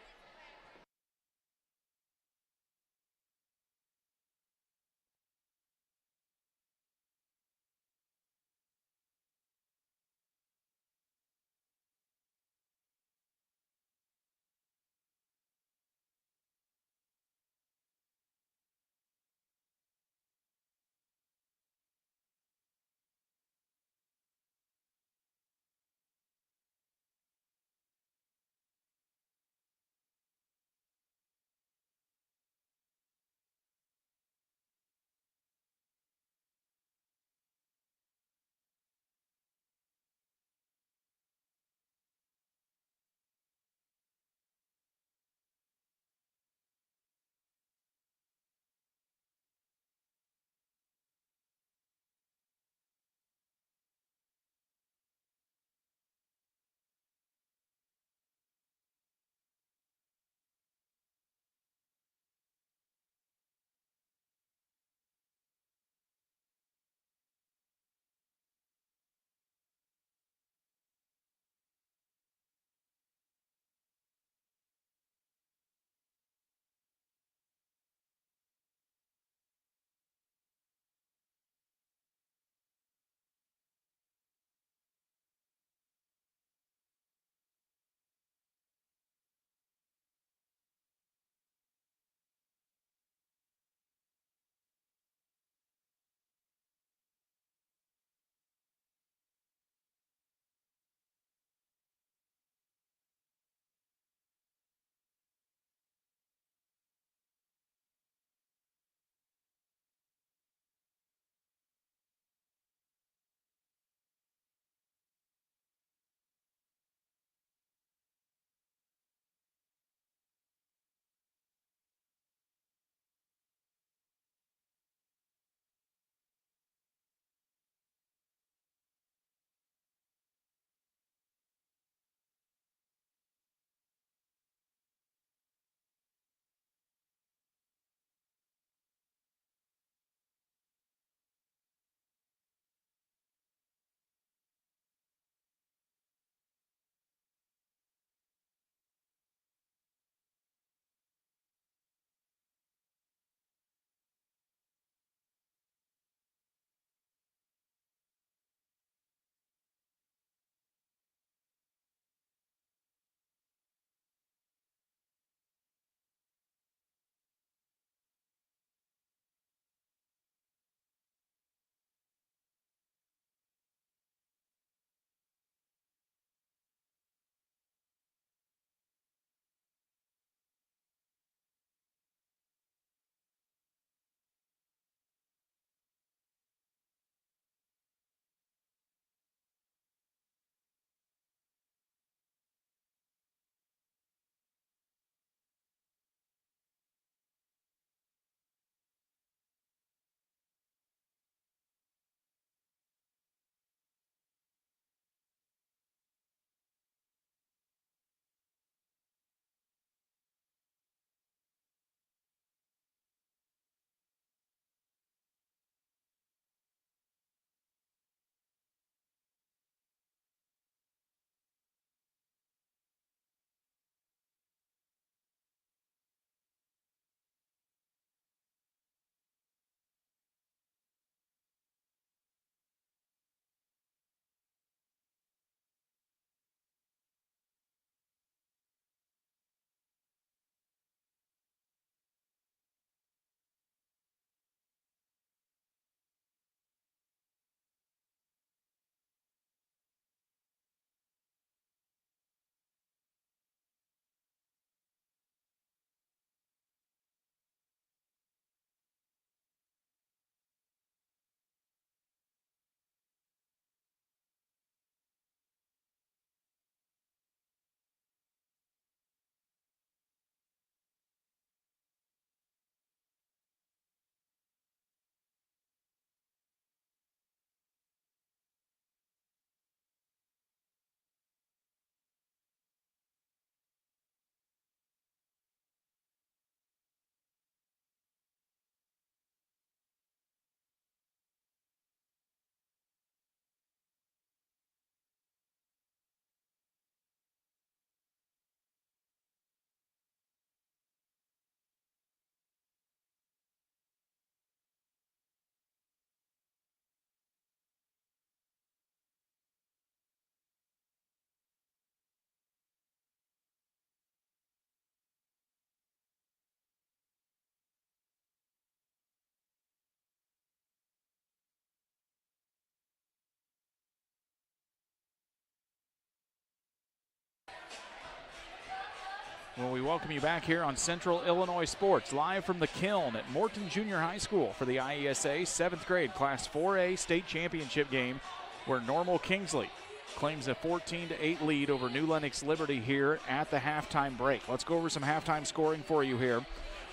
Well, we welcome you back here on Central Illinois Sports, live from the Kiln at Morton Junior High School for the IESA 7th grade Class 4A state championship game, where Normal Kingsley claims a 14-8 lead over New Lenox Liberty here at the halftime break. Let's go over some halftime scoring for you here.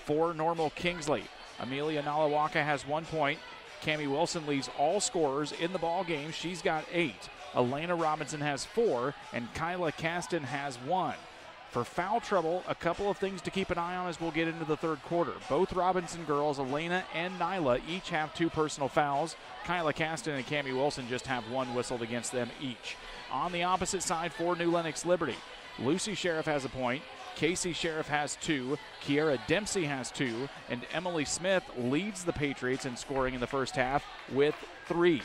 For Normal Kingsley, Amelia Nalawaka has 1 point. Cammie Wilson leads all scorers in the ball game. She's got 8. Elena Robinson has 4, and Kyla Caston has 1. For foul trouble, a couple of things to keep an eye on as we'll get into the third quarter. Both Robinson girls, Elena and Nyla, each have 2 personal fouls. Kyla Caston and Cammie Wilson just have 1 whistled against them each. On the opposite side for New Lenox Liberty, Lucy Sheriff has a point. Casey Sheriff has 2, Kiera Dempsey has 2, and Emily Smith leads the Patriots in scoring in the first half with 3.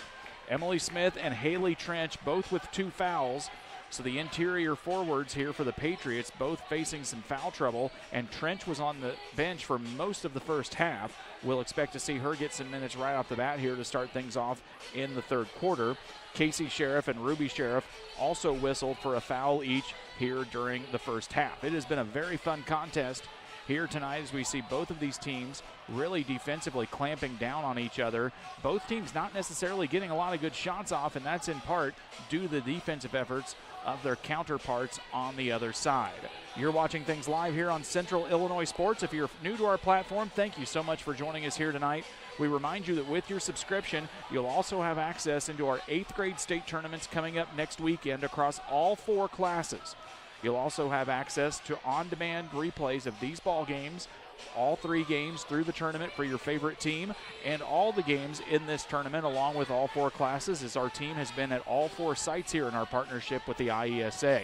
Emily Smith and Haley Trench both with 2 fouls. So the interior forwards here for the Patriots both facing some foul trouble, and Trench was on the bench for most of the first half. We'll expect to see her get some minutes right off the bat here to start things off in the third quarter. Casey Sheriff and Ruby Sheriff also whistled for a foul each here during the first half. It has been a very fun contest here tonight as we see both of these teams really defensively clamping down on each other. Both teams not necessarily getting a lot of good shots off, and that's in part due to the defensive efforts of their counterparts on the other side. You're watching things live here on Central Illinois Sports. If you're new to our platform, thank you so much for joining us here tonight. We remind you that with your subscription, you'll also have access into our 8th grade state tournaments coming up next weekend across all 4 classes. You'll also have access to on-demand replays of these ball games, all 3 games through the tournament for your favorite team, and all the games in this tournament along with all 4 classes, as our team has been at all 4 sites here in our partnership with the IESA.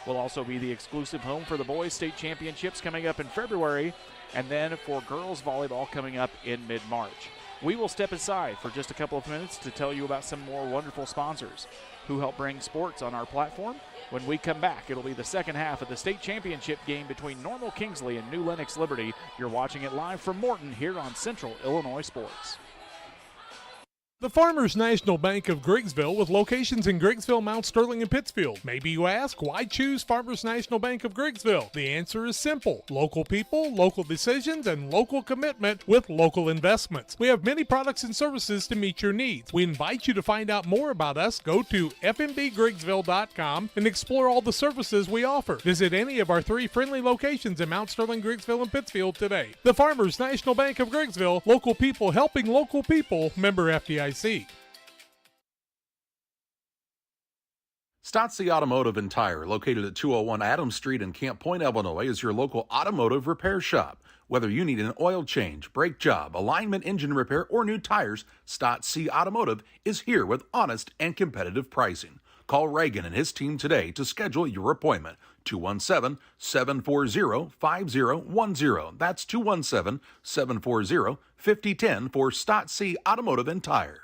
We'll also be the exclusive home for the boys' state championships coming up in February, and then for girls volleyball coming up in mid-March. We will step aside for just a couple of minutes to tell you about some more wonderful sponsors who help bring sports on our platform. When we come back, it'll be the second half of the state championship game between Normal Kingsley and New Lenox Liberty. You're watching it live from Morton here on Central Illinois Sports. The Farmers National Bank of Griggsville, with locations in Griggsville, Mount Sterling, and Pittsfield. Maybe you ask, why choose Farmers National Bank of Griggsville? The answer is simple. Local people, local decisions, and local commitment with local investments. We have many products and services to meet your needs. We invite you to find out more about us. Go to fmbgriggsville.com and explore all the services we offer. Visit any of our 3 friendly locations in Mount Sterling, Griggsville, and Pittsfield today. The Farmers National Bank of Griggsville, local people helping local people, member FDIC. Stotzi Automotive and Tire, located at 201 Adams Street in Camp Point, Illinois, is your local automotive repair shop. Whether you need an oil change, brake job, alignment, engine repair, or new tires, Stotzi Automotive is here with honest and competitive pricing. Call Reagan and his team today to schedule your appointment. 217-740-5010. That's 217-740-5010 for Stotzi Automotive and Tire.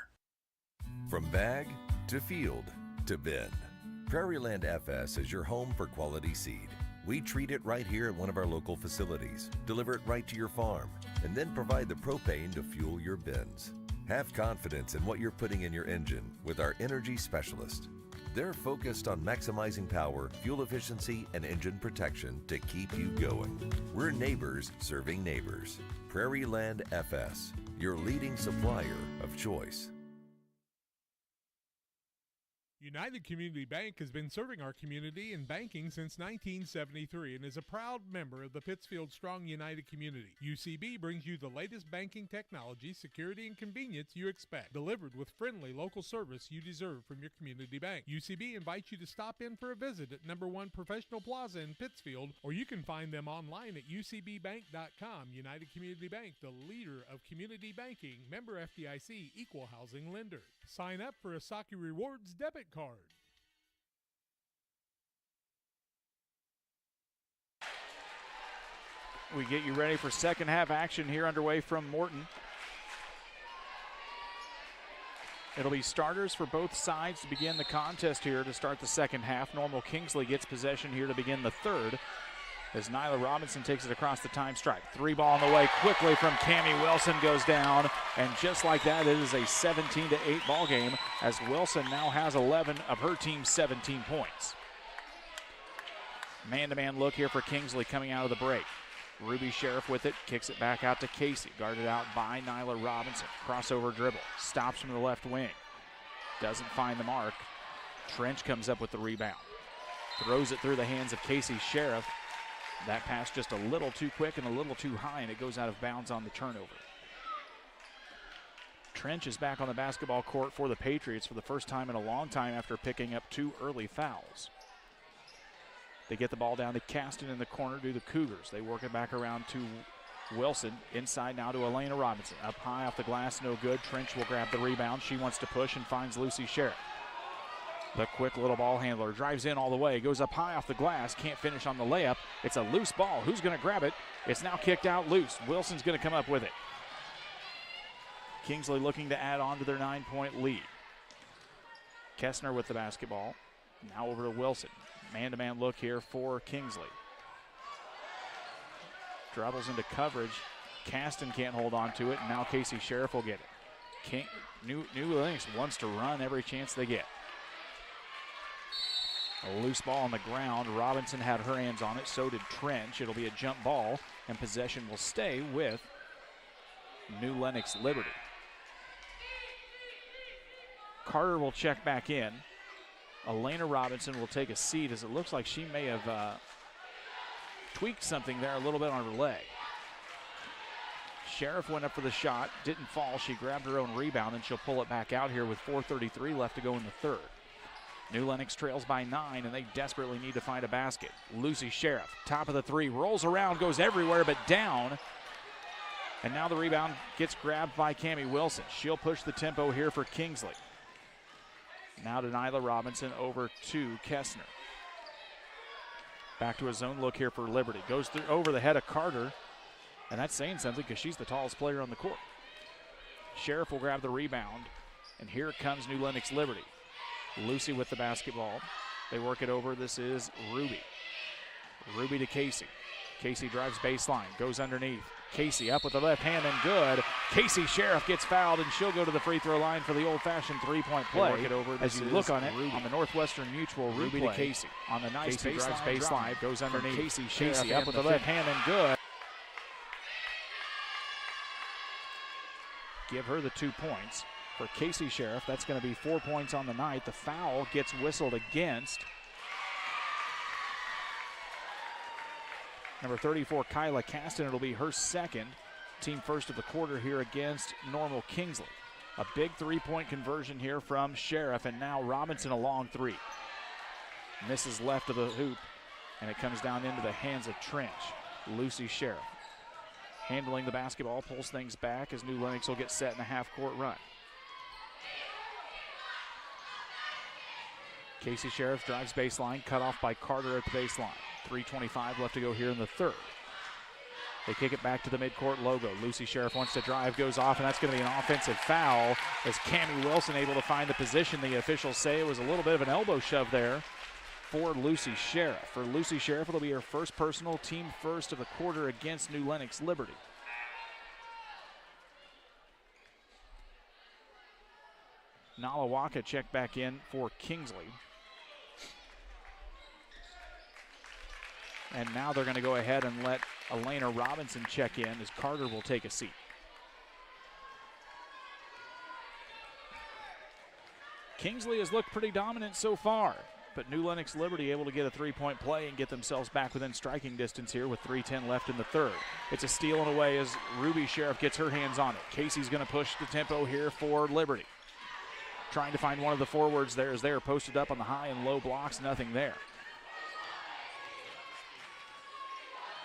From bag to field to bin, Prairieland FS is your home for quality seed. We treat it right here at one of our local facilities, deliver it right to your farm, and then provide the propane to fuel your bins. Have confidence in what you're putting in your engine with our energy specialist. They're focused on maximizing power, fuel efficiency, and engine protection to keep you going. We're neighbors serving neighbors. Prairieland FS, your leading supplier of choice. United Community Bank has been serving our community in banking since 1973 and is a proud member of the Pittsfield Strong United community. UCB brings you the latest banking technology, security, and convenience you expect, delivered with friendly local service you deserve from your community bank. UCB invites you to stop in for a visit at number 1 Professional Plaza in Pittsfield, or you can find them online at ucbbank.com. United Community Bank, the leader of community banking, member FDIC, equal housing lender. Sign up for a Saki Rewards debit card. We get you ready for second half action here underway from Morton. It'll be starters for both sides to begin the contest here to start the second half. Normal Kingsley gets possession here to begin the third as Nyla Robinson takes it across the time stripe. 3 ball on the way quickly from Cammie Wilson goes down, and just like that, it is a 17-8 ball game as Wilson now has 11 of her team's 17 points. Man-to-man look here for Kingsley coming out of the break. Ruby Sheriff with it, kicks it back out to Casey. Guarded out by Nyla Robinson. Crossover dribble, stops from the left wing. Doesn't find the mark. Trench comes up with the rebound. Throws it through the hands of Casey Sheriff. That pass just a little too quick and a little too high, and it goes out of bounds on the turnover. Trench is back on the basketball court for the Patriots for the first time in a long time after picking up 2 early fouls. They get the ball down to Caston in the corner to the Cougars. They work it back around to Wilson. Inside now to Elena Robinson. Up high off the glass, no good. Trench will grab the rebound. She wants to push and finds Lucy Sheriff. The quick little ball handler drives in all the way. Goes up high off the glass. Can't finish on the layup. It's a loose ball. Who's going to grab it? It's now kicked out loose. Wilson's going to come up with it. Kingsley looking to add on to their 9-point lead. Kessner with the basketball. Now over to Wilson. Man-to-man look here for Kingsley. Dribbles into coverage. Caston can't hold on to it, and now Casey Sheriff will get it. New Lenox wants to run every chance they get. A loose ball on the ground. Robinson had her hands on it, so did Trench. It'll be a jump ball, and possession will stay with New Lenox Liberty. Carter will check back in. Elena Robinson will take a seat as it looks like she may have tweaked something there a little bit on her leg. Sheriff went up for the shot, didn't fall. She grabbed her own rebound, and she'll pull it back out here with 4:33 left to go in the third. New Lenox trails by 9, and they desperately need to find a basket. Lucy Sheriff, top of the 3, rolls around, goes everywhere but down. And now the rebound gets grabbed by Cammie Wilson. She'll push the tempo here for Kingsley. Now to Nyla Robinson, over to Kessner. Back to a zone look here for Liberty. Goes through over the head of Carter, and that's saying something because she's the tallest player on the court. Sheriff will grab the rebound, and here comes New Lenox Liberty. Lucy with the basketball. They work it over. This is Ruby. Ruby to Casey. Casey drives baseline, goes underneath. Casey up with the left hand and good. Casey Sheriff gets fouled, and she'll go to the free throw line for the old-fashioned three-point play. Work it over. As you look on it, Ruby. On the Northwestern Mutual Ruby to Casey. On the nice Casey drives baseline, goes underneath. Casey up with the left hand and good. Give her the 2 points. For Casey Sheriff, that's going to be 4 points on the night. The foul gets whistled against number 34, Kyla Caston. It'll be her second, team first of the quarter here against Normal Kingsley. A big 3-point conversion here from Sheriff, and now Robinson a long 3. Misses left of the hoop, and it comes down into the hands of Trench. Lucy Sheriff handling the basketball, pulls things back as New Lenox will get set in a half-court run. Casey Sheriff drives baseline, cut off by Carter at the baseline. 3:25 left to go here in the third. They kick it back to the midcourt logo. Lucy Sheriff wants to drive, goes off, and that's going to be an offensive foul as Cammie Wilson able to find the position. The officials say it was a little bit of an elbow shove there for Lucy Sheriff. For Lucy Sheriff, it'll be her first personal, team first of the quarter against New Lenox Liberty. Nalawaka checked back in for Kingsley. And now they're going to go ahead and let Elena Robinson check in as Carter will take a seat. Kingsley has looked pretty dominant so far, but New Lenox Liberty able to get a 3-point play and get themselves back within striking distance here with 3:10 left in the third. It's a steal and away as Ruby Sheriff gets her hands on it. Casey's going to push the tempo here for Liberty. Trying to find one of the forwards there as they are posted up on the high and low blocks, nothing there.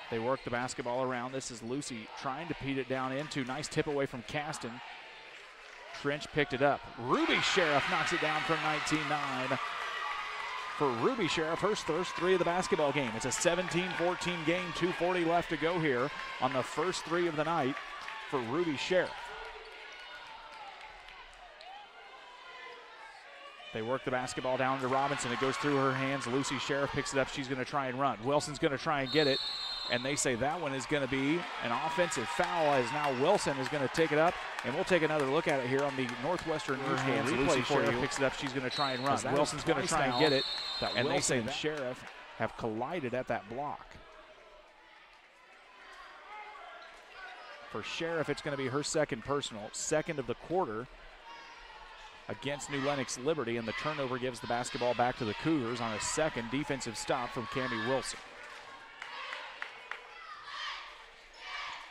They work the basketball around. This is Lucy trying to beat it down into. Nice tip away from Caston. Trench picked it up. Ruby Sheriff knocks it down from 19-9. For Ruby Sheriff, her first 3 of the basketball game. It's a 17-14 game, 2:40 left to go here on the first 3 of the night for Ruby Sheriff. They work the basketball down to Robinson. It goes through her hands. Lucy Sheriff picks it up. She's going to try and run. Wilson's going to try and get it. And they say that one is going to be an offensive foul as now Wilson is going to take it up. And we'll take another look at it here on the Northwestern hands. Lucy Sheriff picks it up. She's going to try and run. Wilson's going to try and get it. And they say the Sheriff have collided at that block. For Sheriff, it's going to be her second personal, second of the quarter against New Lenox Liberty, and the turnover gives the basketball back to the Cougars on a second defensive stop from Cammie Wilson.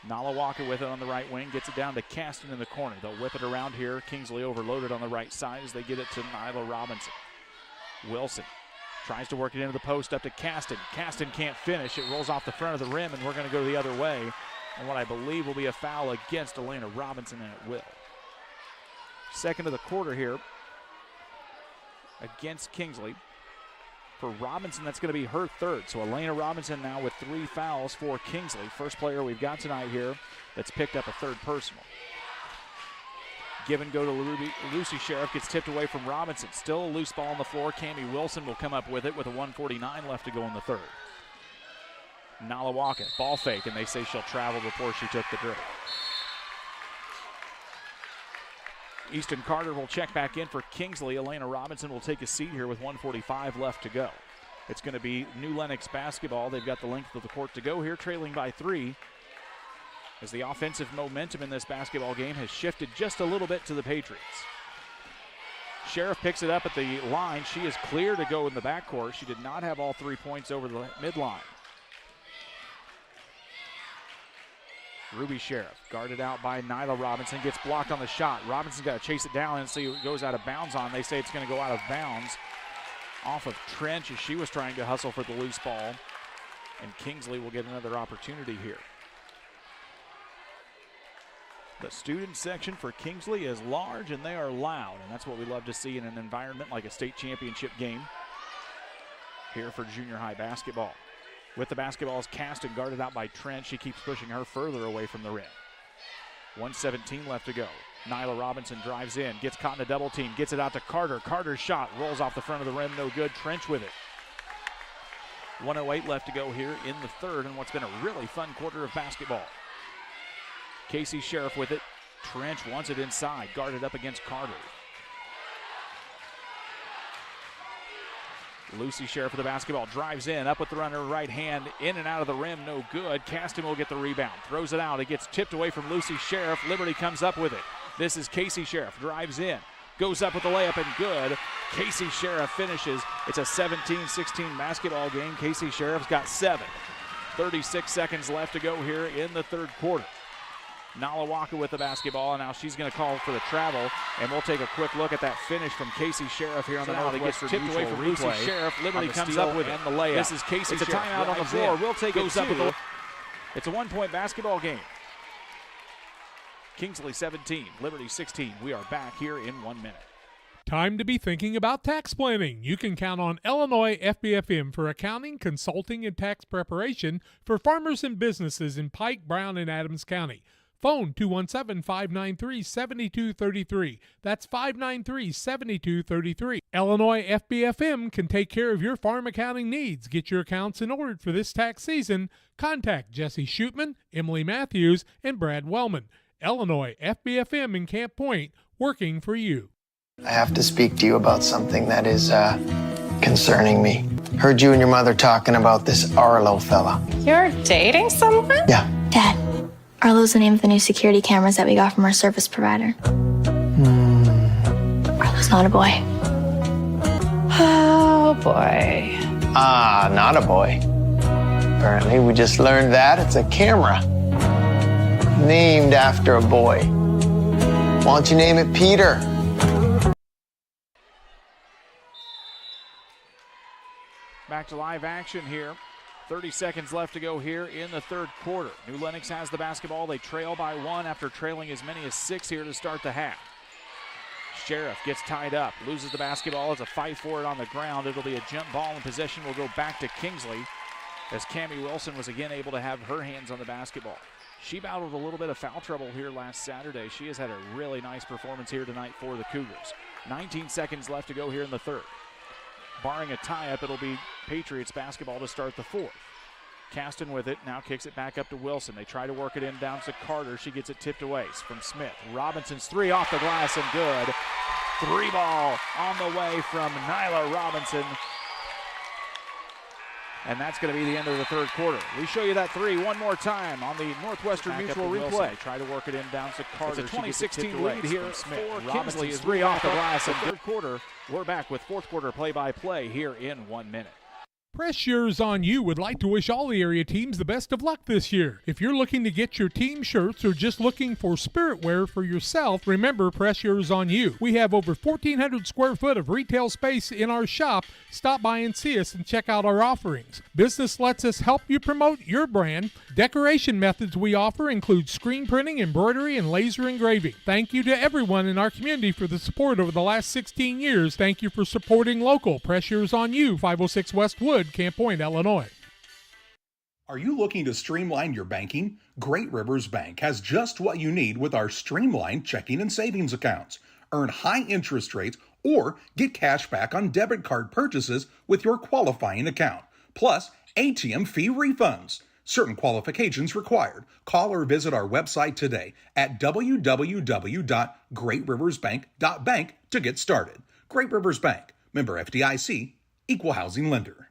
Nalawaka with it on the right wing, gets it down to Caston in the corner. They'll whip it around here. Kingsley overloaded on the right side as they get it to Nyla Robinson. Wilson tries to work it into the post up to Caston. Caston can't finish. It rolls off the front of the rim, and we're going to go the other way. And what I believe will be a foul against Elena Robinson, and it will. Second of the quarter here against Kingsley. For Robinson, that's going to be her third. So Elena Robinson now with 3 fouls for Kingsley. First player we've got tonight here that's picked up a third personal. Give and go to Lucy Sheriff, gets tipped away from Robinson. Still a loose ball on the floor. Cammie Wilson will come up with it with a 1:49 left to go in the third. Nalawaka, ball fake, and they say she'll travel before she took the dribble. Easton Carter will check back in for Kingsley. Elena Robinson will take a seat here with 1:45 left to go. It's going to be New Lenox basketball. They've got the length of the court to go here, trailing by 3. As the offensive momentum in this basketball game has shifted just a little bit to the Patriots. Sheriff picks it up at the line. She is clear to go in the backcourt. She did not have all 3 points over the midline. Ruby Sheriff, guarded out by Nyla Robinson, gets blocked on the shot. Robinson's got to chase it down and see what goes out of bounds on. They say it's going to go out of bounds off of Trench as she was trying to hustle for the loose ball. And Kingsley will get another opportunity here. The student section for Kingsley is large and they are loud, and that's what we love to see in an environment like a state championship game here for junior high basketball. With the basketball is cast and guarded out by Trent. She keeps pushing her further away from the rim. 1:17 left to go. Nyla Robinson drives in, gets caught in a double team, gets it out to Carter. Carter's shot rolls off the front of the rim, no good. Trench with it. 1:08 left to go here in the third, and what's been a really fun quarter of basketball. Casey Sheriff with it. Trench wants it inside, guarded up against Carter. Lucy Sheriff with the basketball, drives in, up with the runner, right hand, in and out of the rim, no good. Caston will get the rebound, throws it out. It gets tipped away from Lucy Sheriff. Liberty comes up with it. This is Casey Sheriff, drives in, goes up with the layup and good. Casey Sheriff finishes. It's a 17-16 basketball game. Casey Sheriff's got 7. 36 seconds left to go here in the third quarter. Nalawaka with the basketball, and now she's going to call for the travel, and we'll take a quick look at that finish from Casey Sheriff here on the north. It gets tipped away from Lucy Sheriff. Liberty comes up with it. And the layup. This is Casey Sheriff. It's a timeout on the floor. We'll take it too. It's a 1-point basketball game. Kingsley 17, Liberty 16. We are back here in 1 minute. Time to be thinking about tax planning. You can count on Illinois FBFM for accounting, consulting, and tax preparation for farmers and businesses in Pike, Brown, and Adams County. Phone 217-593-7233. That's 593-7233. Illinois FBFM can take care of your farm accounting needs. Get your accounts in order for this tax season. Contact Jesse Shootman, Emily Matthews, and Brad Wellman. Illinois FBFM in Camp Point, working for you. I have to speak to you about something that is concerning me. Heard you and your mother talking about this Arlo fella. You're dating someone? Yeah. Dad, Arlo's the name of the new security cameras that we got from our service provider. Arlo's not a boy. Oh, boy. Ah, not a boy. Apparently, we just learned that it's a camera. Named after a boy. Why don't you name it Peter? Back to live action here. 30 seconds left to go here in the third quarter. New Lenox has the basketball. They trail by 1 after trailing as many as 6 here to start the half. Sheriff gets tied up, loses the basketball. It's a fight for it on the ground. It'll be a jump ball, and possession will go back to Kingsley as Cammie Wilson was again able to have her hands on the basketball. She battled a little bit of foul trouble here last Saturday. She has had a really nice performance here tonight for the Cougars. 19 seconds left to go here in the third. Barring a tie-up, it'll be Patriots basketball to start the fourth. Caston with it, now kicks it back up to Wilson. They try to work it in down to Carter. She gets it tipped away from Smith. Robinson's 3 off the glass and good. 3 ball on the way from Nyla Robinson. And that's going to be the end of the third quarter. We show you that three one more time on the Northwestern Mutual replay. Try to work it inbounds to Carter. It's a 2016 lead here for Kingsley is three off the glass in third quarter. We're back with fourth quarter play-by-play here in 1 minute. Press Yours on You would like to wish all the area teams the best of luck this year. If you're looking to get your team shirts or just looking for spirit wear for yourself, remember Press Yours on You. We have over 1,400 square foot of retail space in our shop. Stop by and see us and check out our offerings. Business lets us help you promote your brand. Decoration methods we offer include screen printing, embroidery, and laser engraving. Thank you to everyone in our community for the support over the last 16 years. Thank you for supporting local. Press Yours on You, 506 West Wood, Camp Point, Illinois. Are you looking to streamline your banking? Great Rivers Bank has just what you need with our streamlined checking and savings accounts. Earn high interest rates or get cash back on debit card purchases with your qualifying account, plus ATM fee refunds. Certain qualifications required. Call or visit our website today at www.greatriversbank.bank to get started. Great Rivers Bank, member FDIC, equal housing lender.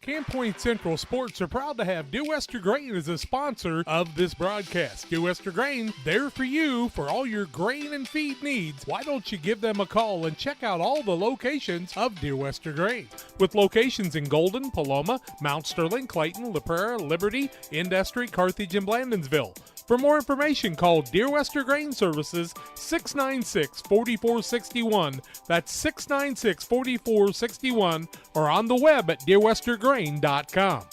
Camp Point Central Sports are proud to have Due Wester Grain as a sponsor of this broadcast. Due Wester Grain, there for you for all your grain and feed needs. Why don't you give them a call and check out all the locations of Due Wester Grain? With locations in Golden, Paloma, Mount Sterling, Clayton, La Prairie, Liberty, Industry, Carthage, and Blandonsville. For more information, call Deer Wester Grain Services 696-4461. That's 696-4461, or on the web at deerwestergrain.com.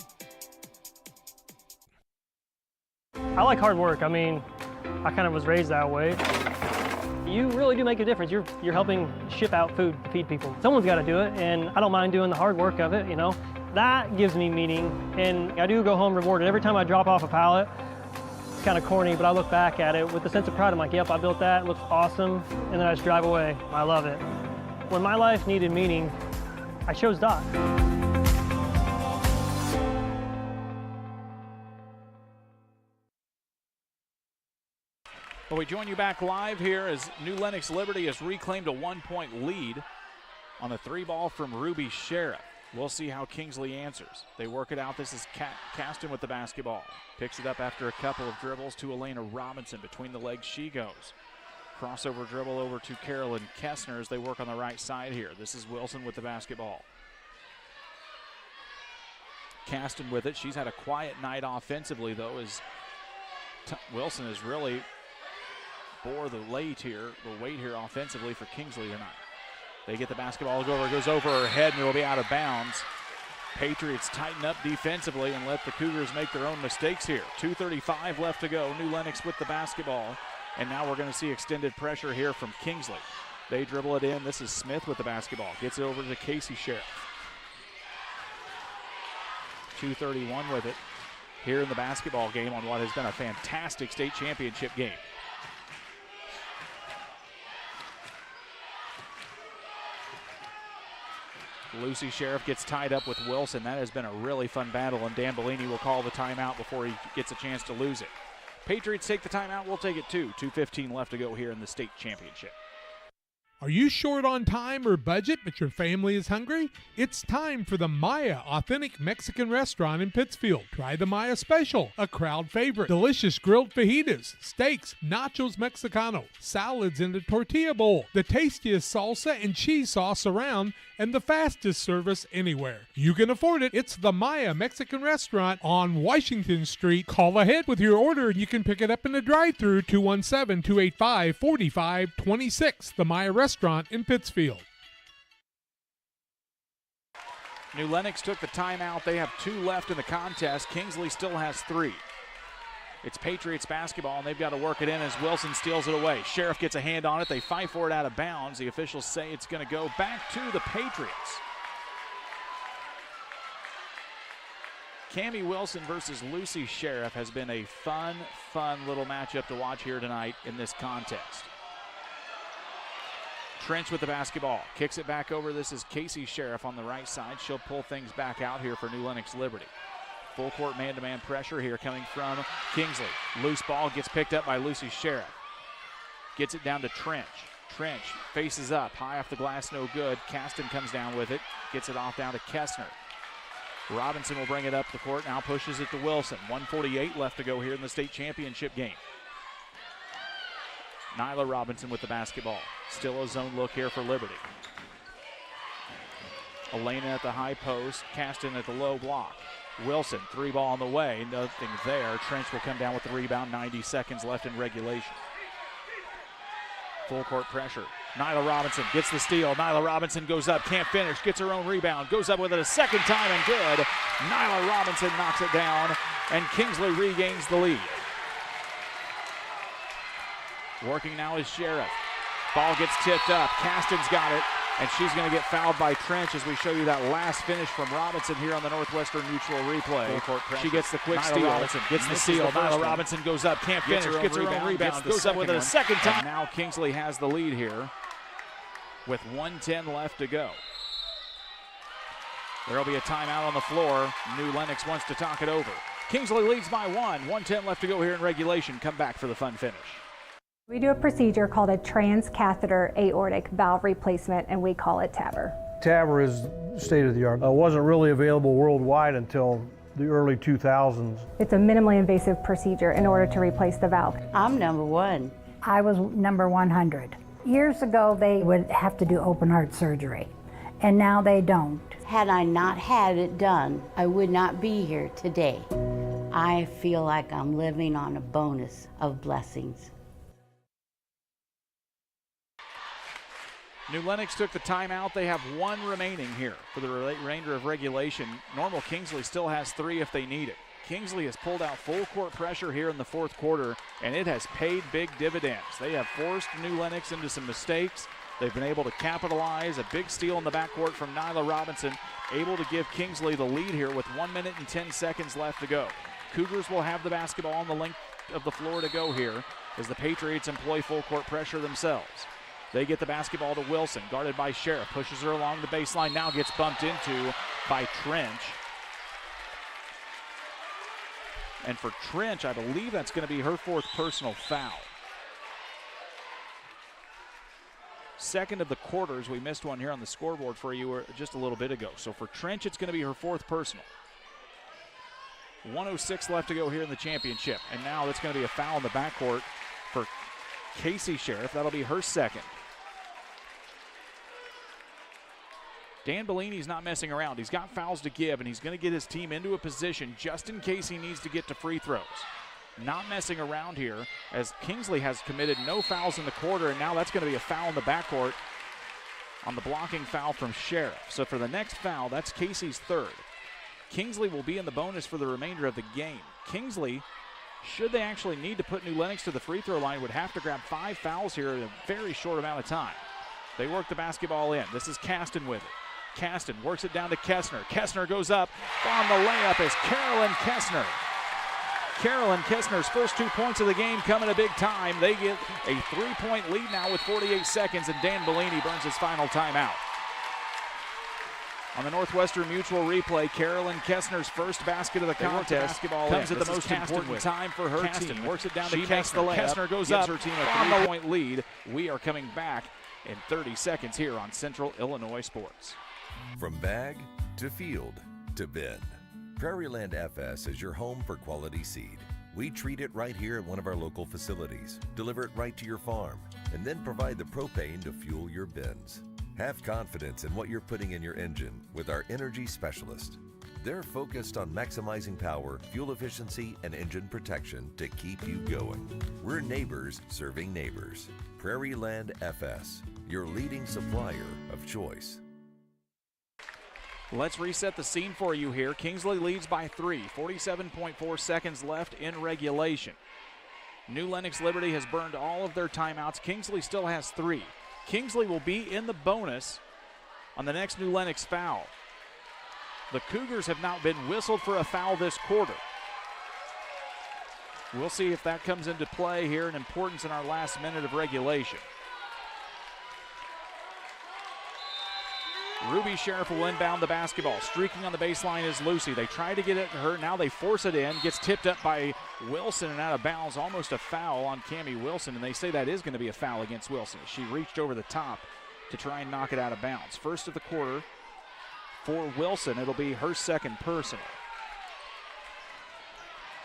I like hard work. I mean, I kind of was raised that way. You really do make a difference. You're helping ship out food to feed people. Someone's got to do it, and I don't mind doing the hard work of it, you know. That gives me meaning, and I do go home rewarded. Every time I drop off a pallet, it's kind of corny, but I look back at it with a sense of pride. I'm like, yep, I built that, it looks awesome, and then I just drive away. I love it. When my life needed meaning, I chose Doc. Well, we join you back live here as New Lenox Liberty has reclaimed a 1-point lead on a 3-ball from Ruby Sheriff. We'll see how Kingsley answers. They work it out. This is Caston with the basketball. Picks it up after a couple of dribbles to Elena Robinson. Between the legs she goes. Crossover dribble over to Carolyn Kessner as they work on the right side here. This is Wilson with the basketball. Caston with it. She's had a quiet night offensively, though, as Wilson has really bore the weight here offensively for Kingsley tonight. They get the basketball, goes over her head, and it will be out of bounds. Patriots tighten up defensively and let the Cougars make their own mistakes here. 2:35 left to go. New Lenox with the basketball. And now we're going to see extended pressure here from Kingsley. They dribble it in. This is Smith with the basketball. Gets it over to Casey Sheriff. 2:31 with it here in the basketball game on what has been a fantastic state championship game. Lucy Sheriff gets tied up with Wilson. That has been a really fun battle, and Dan Bellini will call the timeout before he gets a chance to lose it. Patriots take the timeout. We'll take it too. 2:15 left to go here in the state championship. Are you short on time or budget, but your family is hungry? It's time for the Maya Authentic Mexican Restaurant in Pittsfield. Try the Maya Special, a crowd favorite. Delicious grilled fajitas, steaks, nachos Mexicano, salads in a tortilla bowl, the tastiest salsa and cheese sauce around, and the fastest service anywhere. You can afford it. It's the Maya Mexican Restaurant on Washington Street. Call ahead with your order and you can pick it up in the drive-thru, 217-285-4526. The Maya Restaurant in Pittsfield. New Lenox took the timeout. They have 2 left in the contest. Kingsley still has 3. It's Patriots basketball, and they've got to work it in as Wilson steals it away. Sheriff gets a hand on it. They fight for it out of bounds. The officials say it's going to go back to the Patriots. Cammie Wilson versus Lucy Sheriff has been a fun little matchup to watch here tonight in this contest. Trench with the basketball. Kicks it back over. This is Casey Sheriff on the right side. She'll pull things back out here for New Lenox Liberty. Full court man-to-man pressure here coming from Kingsley. Loose ball gets picked up by Lucy Sheriff. Gets it down to Trench. Trench faces up. High off the glass, no good. Caston comes down with it. Gets it off down to Kessner. Robinson will bring it up the court. Now pushes it to Wilson. 1:48 left to go here in the state championship game. Nyla Robinson with the basketball. Still a zone look here for Liberty. Elena at the high post. Caston at the low block. Wilson, 3-ball on the way. Nothing there. Trench will come down with the rebound. 90 seconds left in regulation. Full court pressure. Nyla Robinson gets the steal. Nyla Robinson goes up, can't finish, gets her own rebound, goes up with it a second time and good. Nyla Robinson knocks it down, and Kingsley regains the lead. Working now is Sheriff. Ball gets tipped up. Caston's got it, and she's going to get fouled by Trench as we show you that last finish from Robinson here on the Northwestern Neutral replay. She gets the quick steal. Robinson gets the steal. Nyla Robinson goes up, can't finish, gets her own rebound, goes up with it a second time. And now Kingsley has the lead here with 1:10 left to go. There will be a timeout on the floor. New Lenox wants to talk it over. Kingsley leads by 1. 1:10 left to go here in regulation. Come back for the fun finish. We do a procedure called a transcatheter aortic valve replacement, and we call it TAVR. TAVR is state of the art. It wasn't really available worldwide until the early 2000s. It's a minimally invasive procedure in order to replace the valve. I'm number 1. I was number 100. Years ago, they would have to do open heart surgery, and now they don't. Had I not had it done, I would not be here today. I feel like I'm living on a bonus of blessings. New Lenox took the timeout. They have one remaining here for the remainder of regulation. Normal Kingsley still has 3 if they need it. Kingsley has pulled out full court pressure here in the fourth quarter, and it has paid big dividends. They have forced New Lenox into some mistakes. They've been able to capitalize. A big steal in the backcourt from Nyla Robinson, able to give Kingsley the lead here with 1 minute and 10 seconds left to go. Cougars will have the basketball on the length of the floor to go here as the Patriots employ full court pressure themselves. They get the basketball to Wilson, guarded by Sheriff, pushes her along the baseline, now gets bumped into by Trench. And for Trench, I believe that's going to be her 4th personal foul. Second of the quarters. We missed one here on the scoreboard for you just a little bit ago. So for Trench, it's going to be her 4th personal. 1:06 left to go here in the championship. And now that's going to be a foul in the backcourt for Casey Sheriff. That'll be her 2nd. Dan Bellini's not messing around. He's got fouls to give, and he's going to get his team into a position just in case he needs to get to free throws. Not messing around here, as Kingsley has committed no fouls in the quarter, and now that's going to be a foul in the backcourt on the blocking foul from Sheriff. So for the next foul, that's Casey's 3rd. Kingsley will be in the bonus for the remainder of the game. Kingsley, should they actually need to put New Lenox to the free throw line, would have to grab 5 fouls here in a very short amount of time. They work the basketball in. This is Caston with it. Caston works it down to Kessner. Kessner goes up. On the layup is Carolyn Kessner. Carolyn Kessner's first 2 points of the game come at a big time. They get a 3-point lead now with 48 seconds, and Dan Bellini burns his final timeout. On the Northwestern Mutual replay, Carolyn Kessner's first basket of the contest comes at the most important time for her team. Works it down to Kessner. Kessner goes up, her team a 3-point lead. We are coming back in 30 seconds here on Central Illinois Sports. From bag to field to bin, Prairieland FS is your home for quality seed. We treat it right here at one of our local facilities, deliver it right to your farm, and then provide the propane to fuel your bins. Have confidence in what you're putting in your engine with our energy specialist. They're focused on maximizing power, fuel efficiency, and engine protection to keep you going. We're neighbors serving neighbors. Prairieland FS, your leading supplier of choice. Let's reset the scene for you here. Kingsley leads by 3, 47.4 seconds left in regulation. New Lenox Liberty has burned all of their timeouts. Kingsley still has 3. Kingsley will be in the bonus on the next New Lenox foul. The Cougars have not been whistled for a foul this quarter. We'll see if that comes into play here in importance in our last minute of regulation. Ruby Sheriff will inbound the basketball. Streaking on the baseline is Lucy. They try to get it to her. Now they force it in. Gets tipped up by Wilson and out of bounds. Almost a foul on Cammie Wilson, and they say that is going to be a foul against Wilson. She reached over the top to try and knock it out of bounds. First of the quarter for Wilson. It'll be her 2nd personal.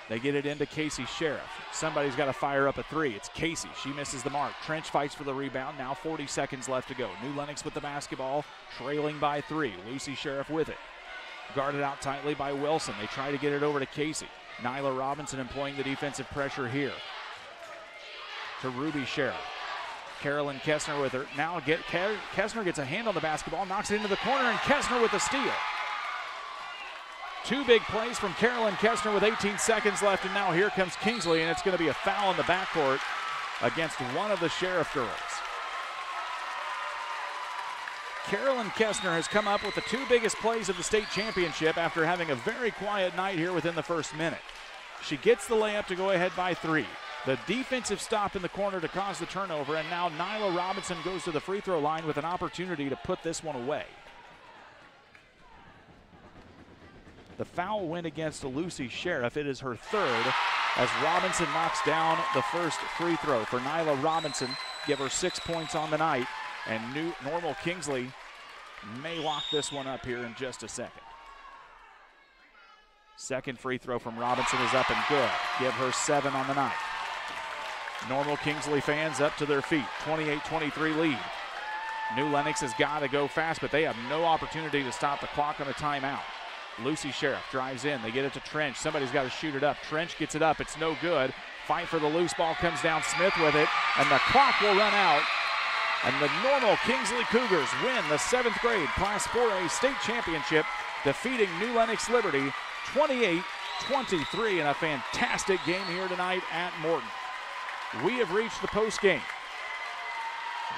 They get it into Casey Sheriff. Somebody's got to fire up a 3. It's Casey. She misses the mark. Trench fights for the rebound. Now 40 seconds left to go. New Lenox with the basketball, trailing by 3. Lucy Sheriff with it. Guarded out tightly by Wilson. They try to get it over to Casey. Nyla Robinson employing the defensive pressure here. To Ruby Sheriff. Carolyn Kessner with her. Now Kessner gets a hand on the basketball, knocks it into the corner, and Kessner with the steal. 2 big plays from Carolyn Kessner with 18 seconds left, and now here comes Kingsley, and it's going to be a foul in the backcourt against one of the Sheriff girls. Carolyn Kessner has come up with the 2 biggest plays of the state championship after having a very quiet night here within the first minute. She gets the layup to go ahead by 3. The defensive stop in the corner to cause the turnover, and now Nyla Robinson goes to the free throw line with an opportunity to put this one away. The foul went against Lucy Sheriff. It is her 3rd as Robinson knocks down the first free throw for Nyla Robinson. Give her 6 points on the night, and Normal Kingsley may lock this one up here in just a second. Second free throw from Robinson is up and good. Give her 7 on the night. Normal Kingsley fans up to their feet. 28-23 lead. New Lenox has got to go fast, but they have no opportunity to stop the clock on a timeout. Lucy Sheriff drives in. They get it to Trench. Somebody's got to shoot it up. Trench gets it up. It's no good. Fight for the loose ball comes down. Smith with it, and the clock will run out. And the Normal Kingsley Cougars win the 7th grade Class 4A state championship, defeating New Lenox Liberty 28-23 in a fantastic game here tonight at Morton. We have reached the post game.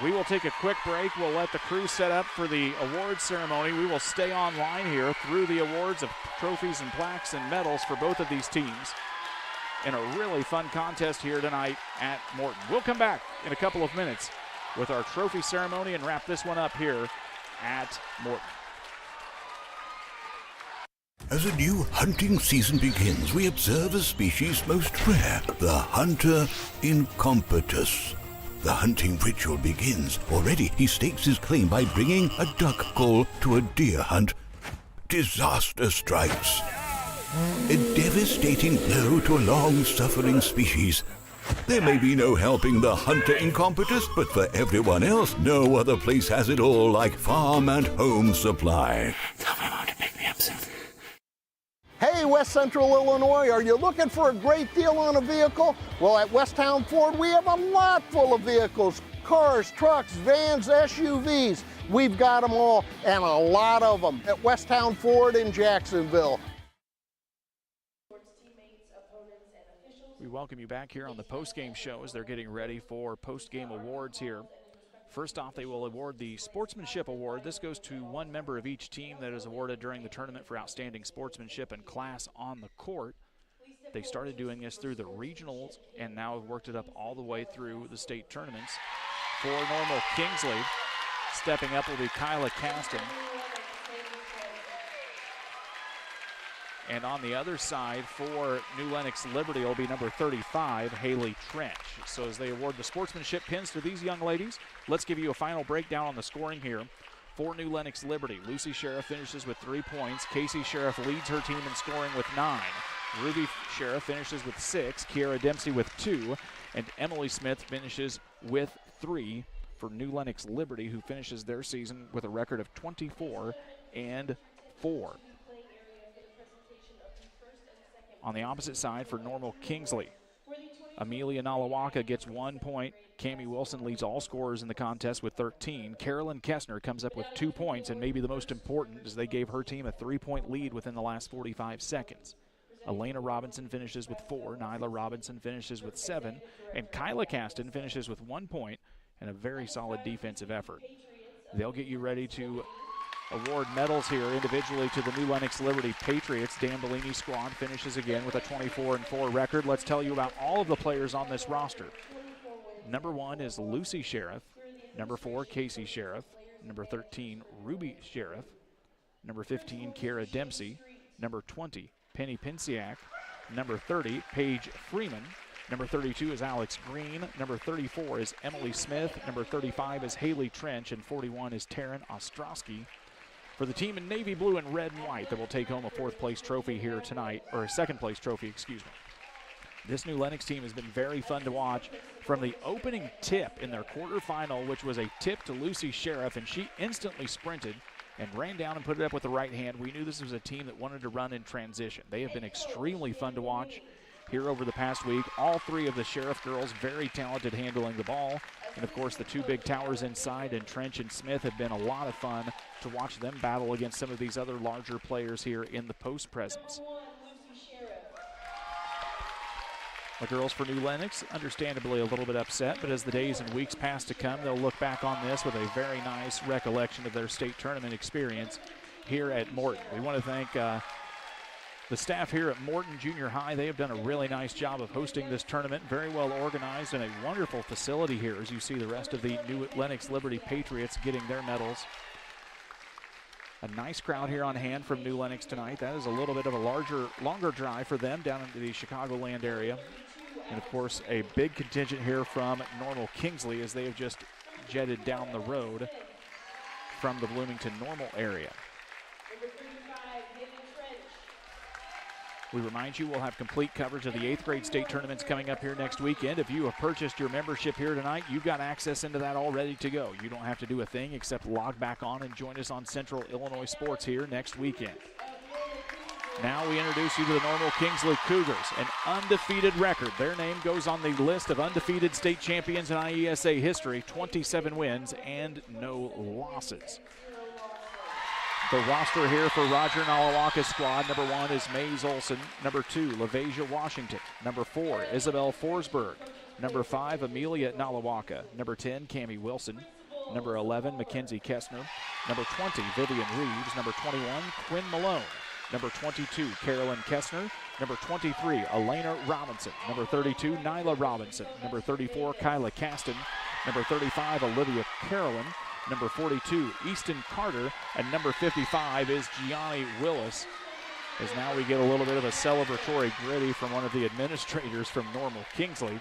We will take a quick break. We'll let the crew set up for the awards ceremony. We will stay online here through the awards of trophies and plaques and medals for both of these teams in a really fun contest here tonight at Morton. We'll come back in a couple of minutes with our trophy ceremony and wrap this one up here at Morton. As a new hunting season begins, we observe a species most rare, the hunter incompetus. The hunting ritual begins. Already he stakes his claim by bringing a duck call to a deer hunt. Disaster strikes. A devastating blow to a long-suffering species. There may be no helping the hunter incompetus, but for everyone else, no other place has it all like Farm and Home Supply. Tell my mom to pick me up soon. Hey, West Central Illinois, are you looking for a great deal on a vehicle? Well, at Westtown Ford, we have a lot full of vehicles. Cars, trucks, vans, SUVs. We've got them all, and a lot of them at Westtown Ford in Jacksonville. We welcome you back here on the post-game show as they're getting ready for post-game awards here. First off, they will award the Sportsmanship Award. This goes to one member of each team that is awarded during the tournament for outstanding sportsmanship and class on the court. They started doing this through the regionals and now have worked it up all the way through the state tournaments. For Normal Kingsley, stepping up will be Kyla Caston. And on the other side for New Lenox Liberty will be number 35, Haley Trench. So as they award the sportsmanship pins to these young ladies, let's give you a final breakdown on the scoring here. For New Lenox Liberty, Lucy Sheriff finishes with 3 points. Casey Sheriff leads her team in scoring with 9. Ruby Sheriff finishes with 6. Kiara Dempsey with 2. And Emily Smith finishes with 3 for New Lenox Liberty, who finishes their season with a record of 24-4. On the opposite side for Normal Kingsley, Amelia Nalawaka gets 1 point. Cammie Wilson leads all scorers in the contest with 13. Carolyn Kessner comes up with 2 points, and maybe the most important is they gave her team a 3-point lead within the last 45 seconds. Elena Robinson finishes with 4. Nyla Robinson finishes with 7. And Kyla Caston finishes with 1 point and a very solid defensive effort. They'll get you ready to award medals here individually to the New Lenox Liberty Patriots. Dan Bellini's squad finishes again with a 24-4 record. Let's tell you about all of the players on this roster. Number 1 is Lucy Sheriff. Number 4, Casey Sheriff. Number 13, Ruby Sheriff. Number 15, Kiara Dempsey. Number 20, Penny Pinsiak. Number 30, Paige Freeman. Number 32 is Alex Green. Number 34 is Emily Smith. Number 35 is Haley Trench. And 41 is Taryn Ostrowski. For the team in navy blue and red and white that will take home a 4th place trophy here tonight, or a 2nd place trophy, excuse me. This New Lenox team has been very fun to watch from the opening tip in their quarterfinal, which was a tip to Lucy Sheriff, and she instantly sprinted and ran down and put it up with the right hand. We knew this was a team that wanted to run in transition. They have been extremely fun to watch here over the past week. All 3 of the Sheriff girls very talented handling the ball. And, of course, the 2 big towers inside and Trench and Smith have been a lot of fun to watch them battle against some of these other larger players here in the post presence. The girls for New Lenox, understandably a little bit upset, but as the days and weeks pass to come, they'll look back on this with a very nice recollection of their state tournament experience here at Morton. We want to thank the staff here at Morton Junior High. They have done a really nice job of hosting this tournament. Very well organized and a wonderful facility here as you see the rest of the New Lenox Liberty Patriots getting their medals. A nice crowd here on hand from New Lenox tonight. That is a little bit of a longer drive for them down into the Chicagoland area. And, of course, a big contingent here from Normal Kingsley as they have just jetted down the road from the Bloomington Normal area. We remind you we'll have complete coverage of the 8th grade state tournaments coming up here next weekend. If you have purchased your membership here tonight, you've got access into that all ready to go. You don't have to do a thing except log back on and join us on Central Illinois Sports here next weekend. Now we introduce you to the Normal Kingsley Cougars, an undefeated record. Their name goes on the list of undefeated state champions in IESA history, 27 wins and no losses. The roster here for Roger Nalawaka's squad: number 1 is Maze Olson, number 2, LaVasia Washington, number 4, Isabel Forsberg, number 5, Amelia Nalawaka, number 10, Cammie Wilson, number 11, Mackenzie Kessner, number 20, Vivian Reeves, number 21, Quinn Malone, number 22, Carolyn Kessner, number 23, Elena Robinson, number 32, Nyla Robinson, number 34, Kyla Caston, number 35, Olivia Carolyn, number 42, Easton Carter, and number 55 is Gianni Willis. As now we get a little bit of a celebratory gritty from one of the administrators from Normal Kingsley,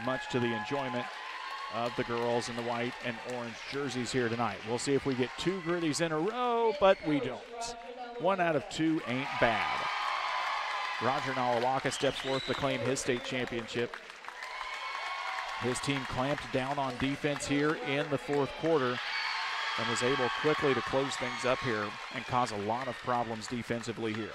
much to the enjoyment of the girls in the white and orange jerseys here tonight. We'll see if we get 2 gritties in a row, but we don't. 1 out of 2 ain't bad. Roger Nalawaka steps forth to claim his state championship. His team clamped down on defense here in the 4th quarter and was able quickly to close things up here and cause a lot of problems defensively here.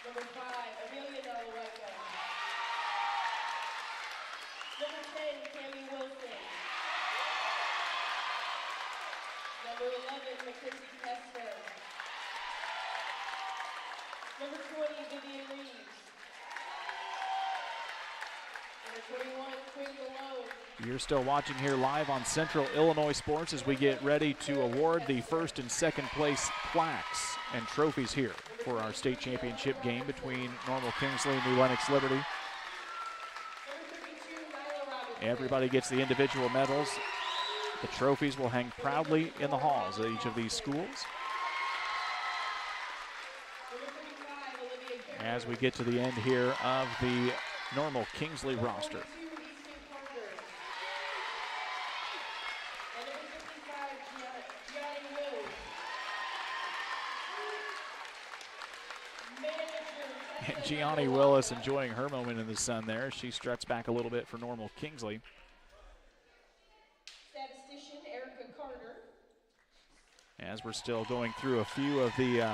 Number 5, Amelia Nalawaka. Number 10, Cammie Wilson. Number 11, Mackenzie Kessner. Number 20, Vivian Reeves. Number 21, Quinn Malone. You're still watching here live on Central Illinois Sports as we get ready to award the 1st and 2nd place plaques and trophies here for our state championship game between Normal Kingsley and New Lenox Liberty. Everybody gets the individual medals. The trophies will hang proudly in the halls at each of these schools. As we get to the end here of the Normal Kingsley roster. And Gianni Willis enjoying her moment in the sun there. She struts back a little bit for Normal Kingsley. Statistician Erica Carter. As we're still going through a few of the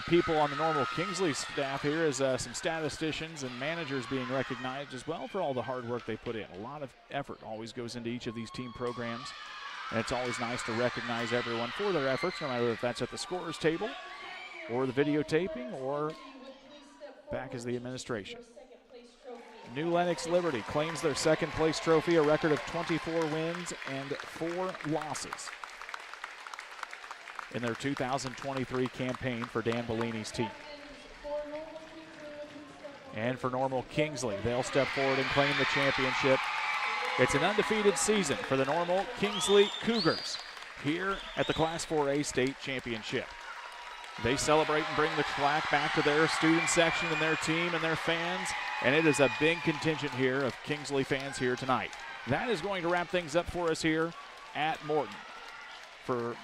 people on the Normal Kingsley staff here, as some statisticians and managers being recognized as well for all the hard work they put in. A lot of effort always goes into each of these team programs, and it's always nice to recognize everyone for their efforts, no matter if that's at the scorer's table or the videotaping or back as the administration. New Lenox Liberty claims their 2nd place trophy, a record of 24 wins and 4 losses in their 2023 campaign for Dan Bellini's team. And for Normal Kingsley, they'll step forward and claim the championship. It's an undefeated season for the Normal Kingsley Cougars here at the Class 4A State Championship. They celebrate and bring the plaque back to their student section and their team and their fans, and it is a big contingent here of Kingsley fans here tonight. That is going to wrap things up for us here at Morton. For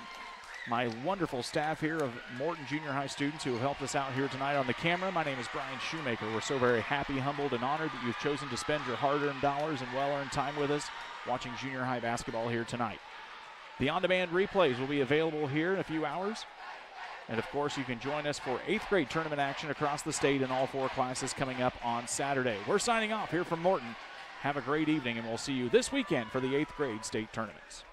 my wonderful staff here of Morton Junior High students who have helped us out here tonight on the camera, my name is Brian Shoemaker. We're so very happy, humbled, and honored that you've chosen to spend your hard-earned dollars and well-earned time with us watching junior high basketball here tonight. The on-demand replays will be available here in a few hours. And, of course, you can join us for 8th grade tournament action across the state in all 4 classes coming up on Saturday. We're signing off here from Morton. Have a great evening, and we'll see you this weekend for the 8th grade state tournaments.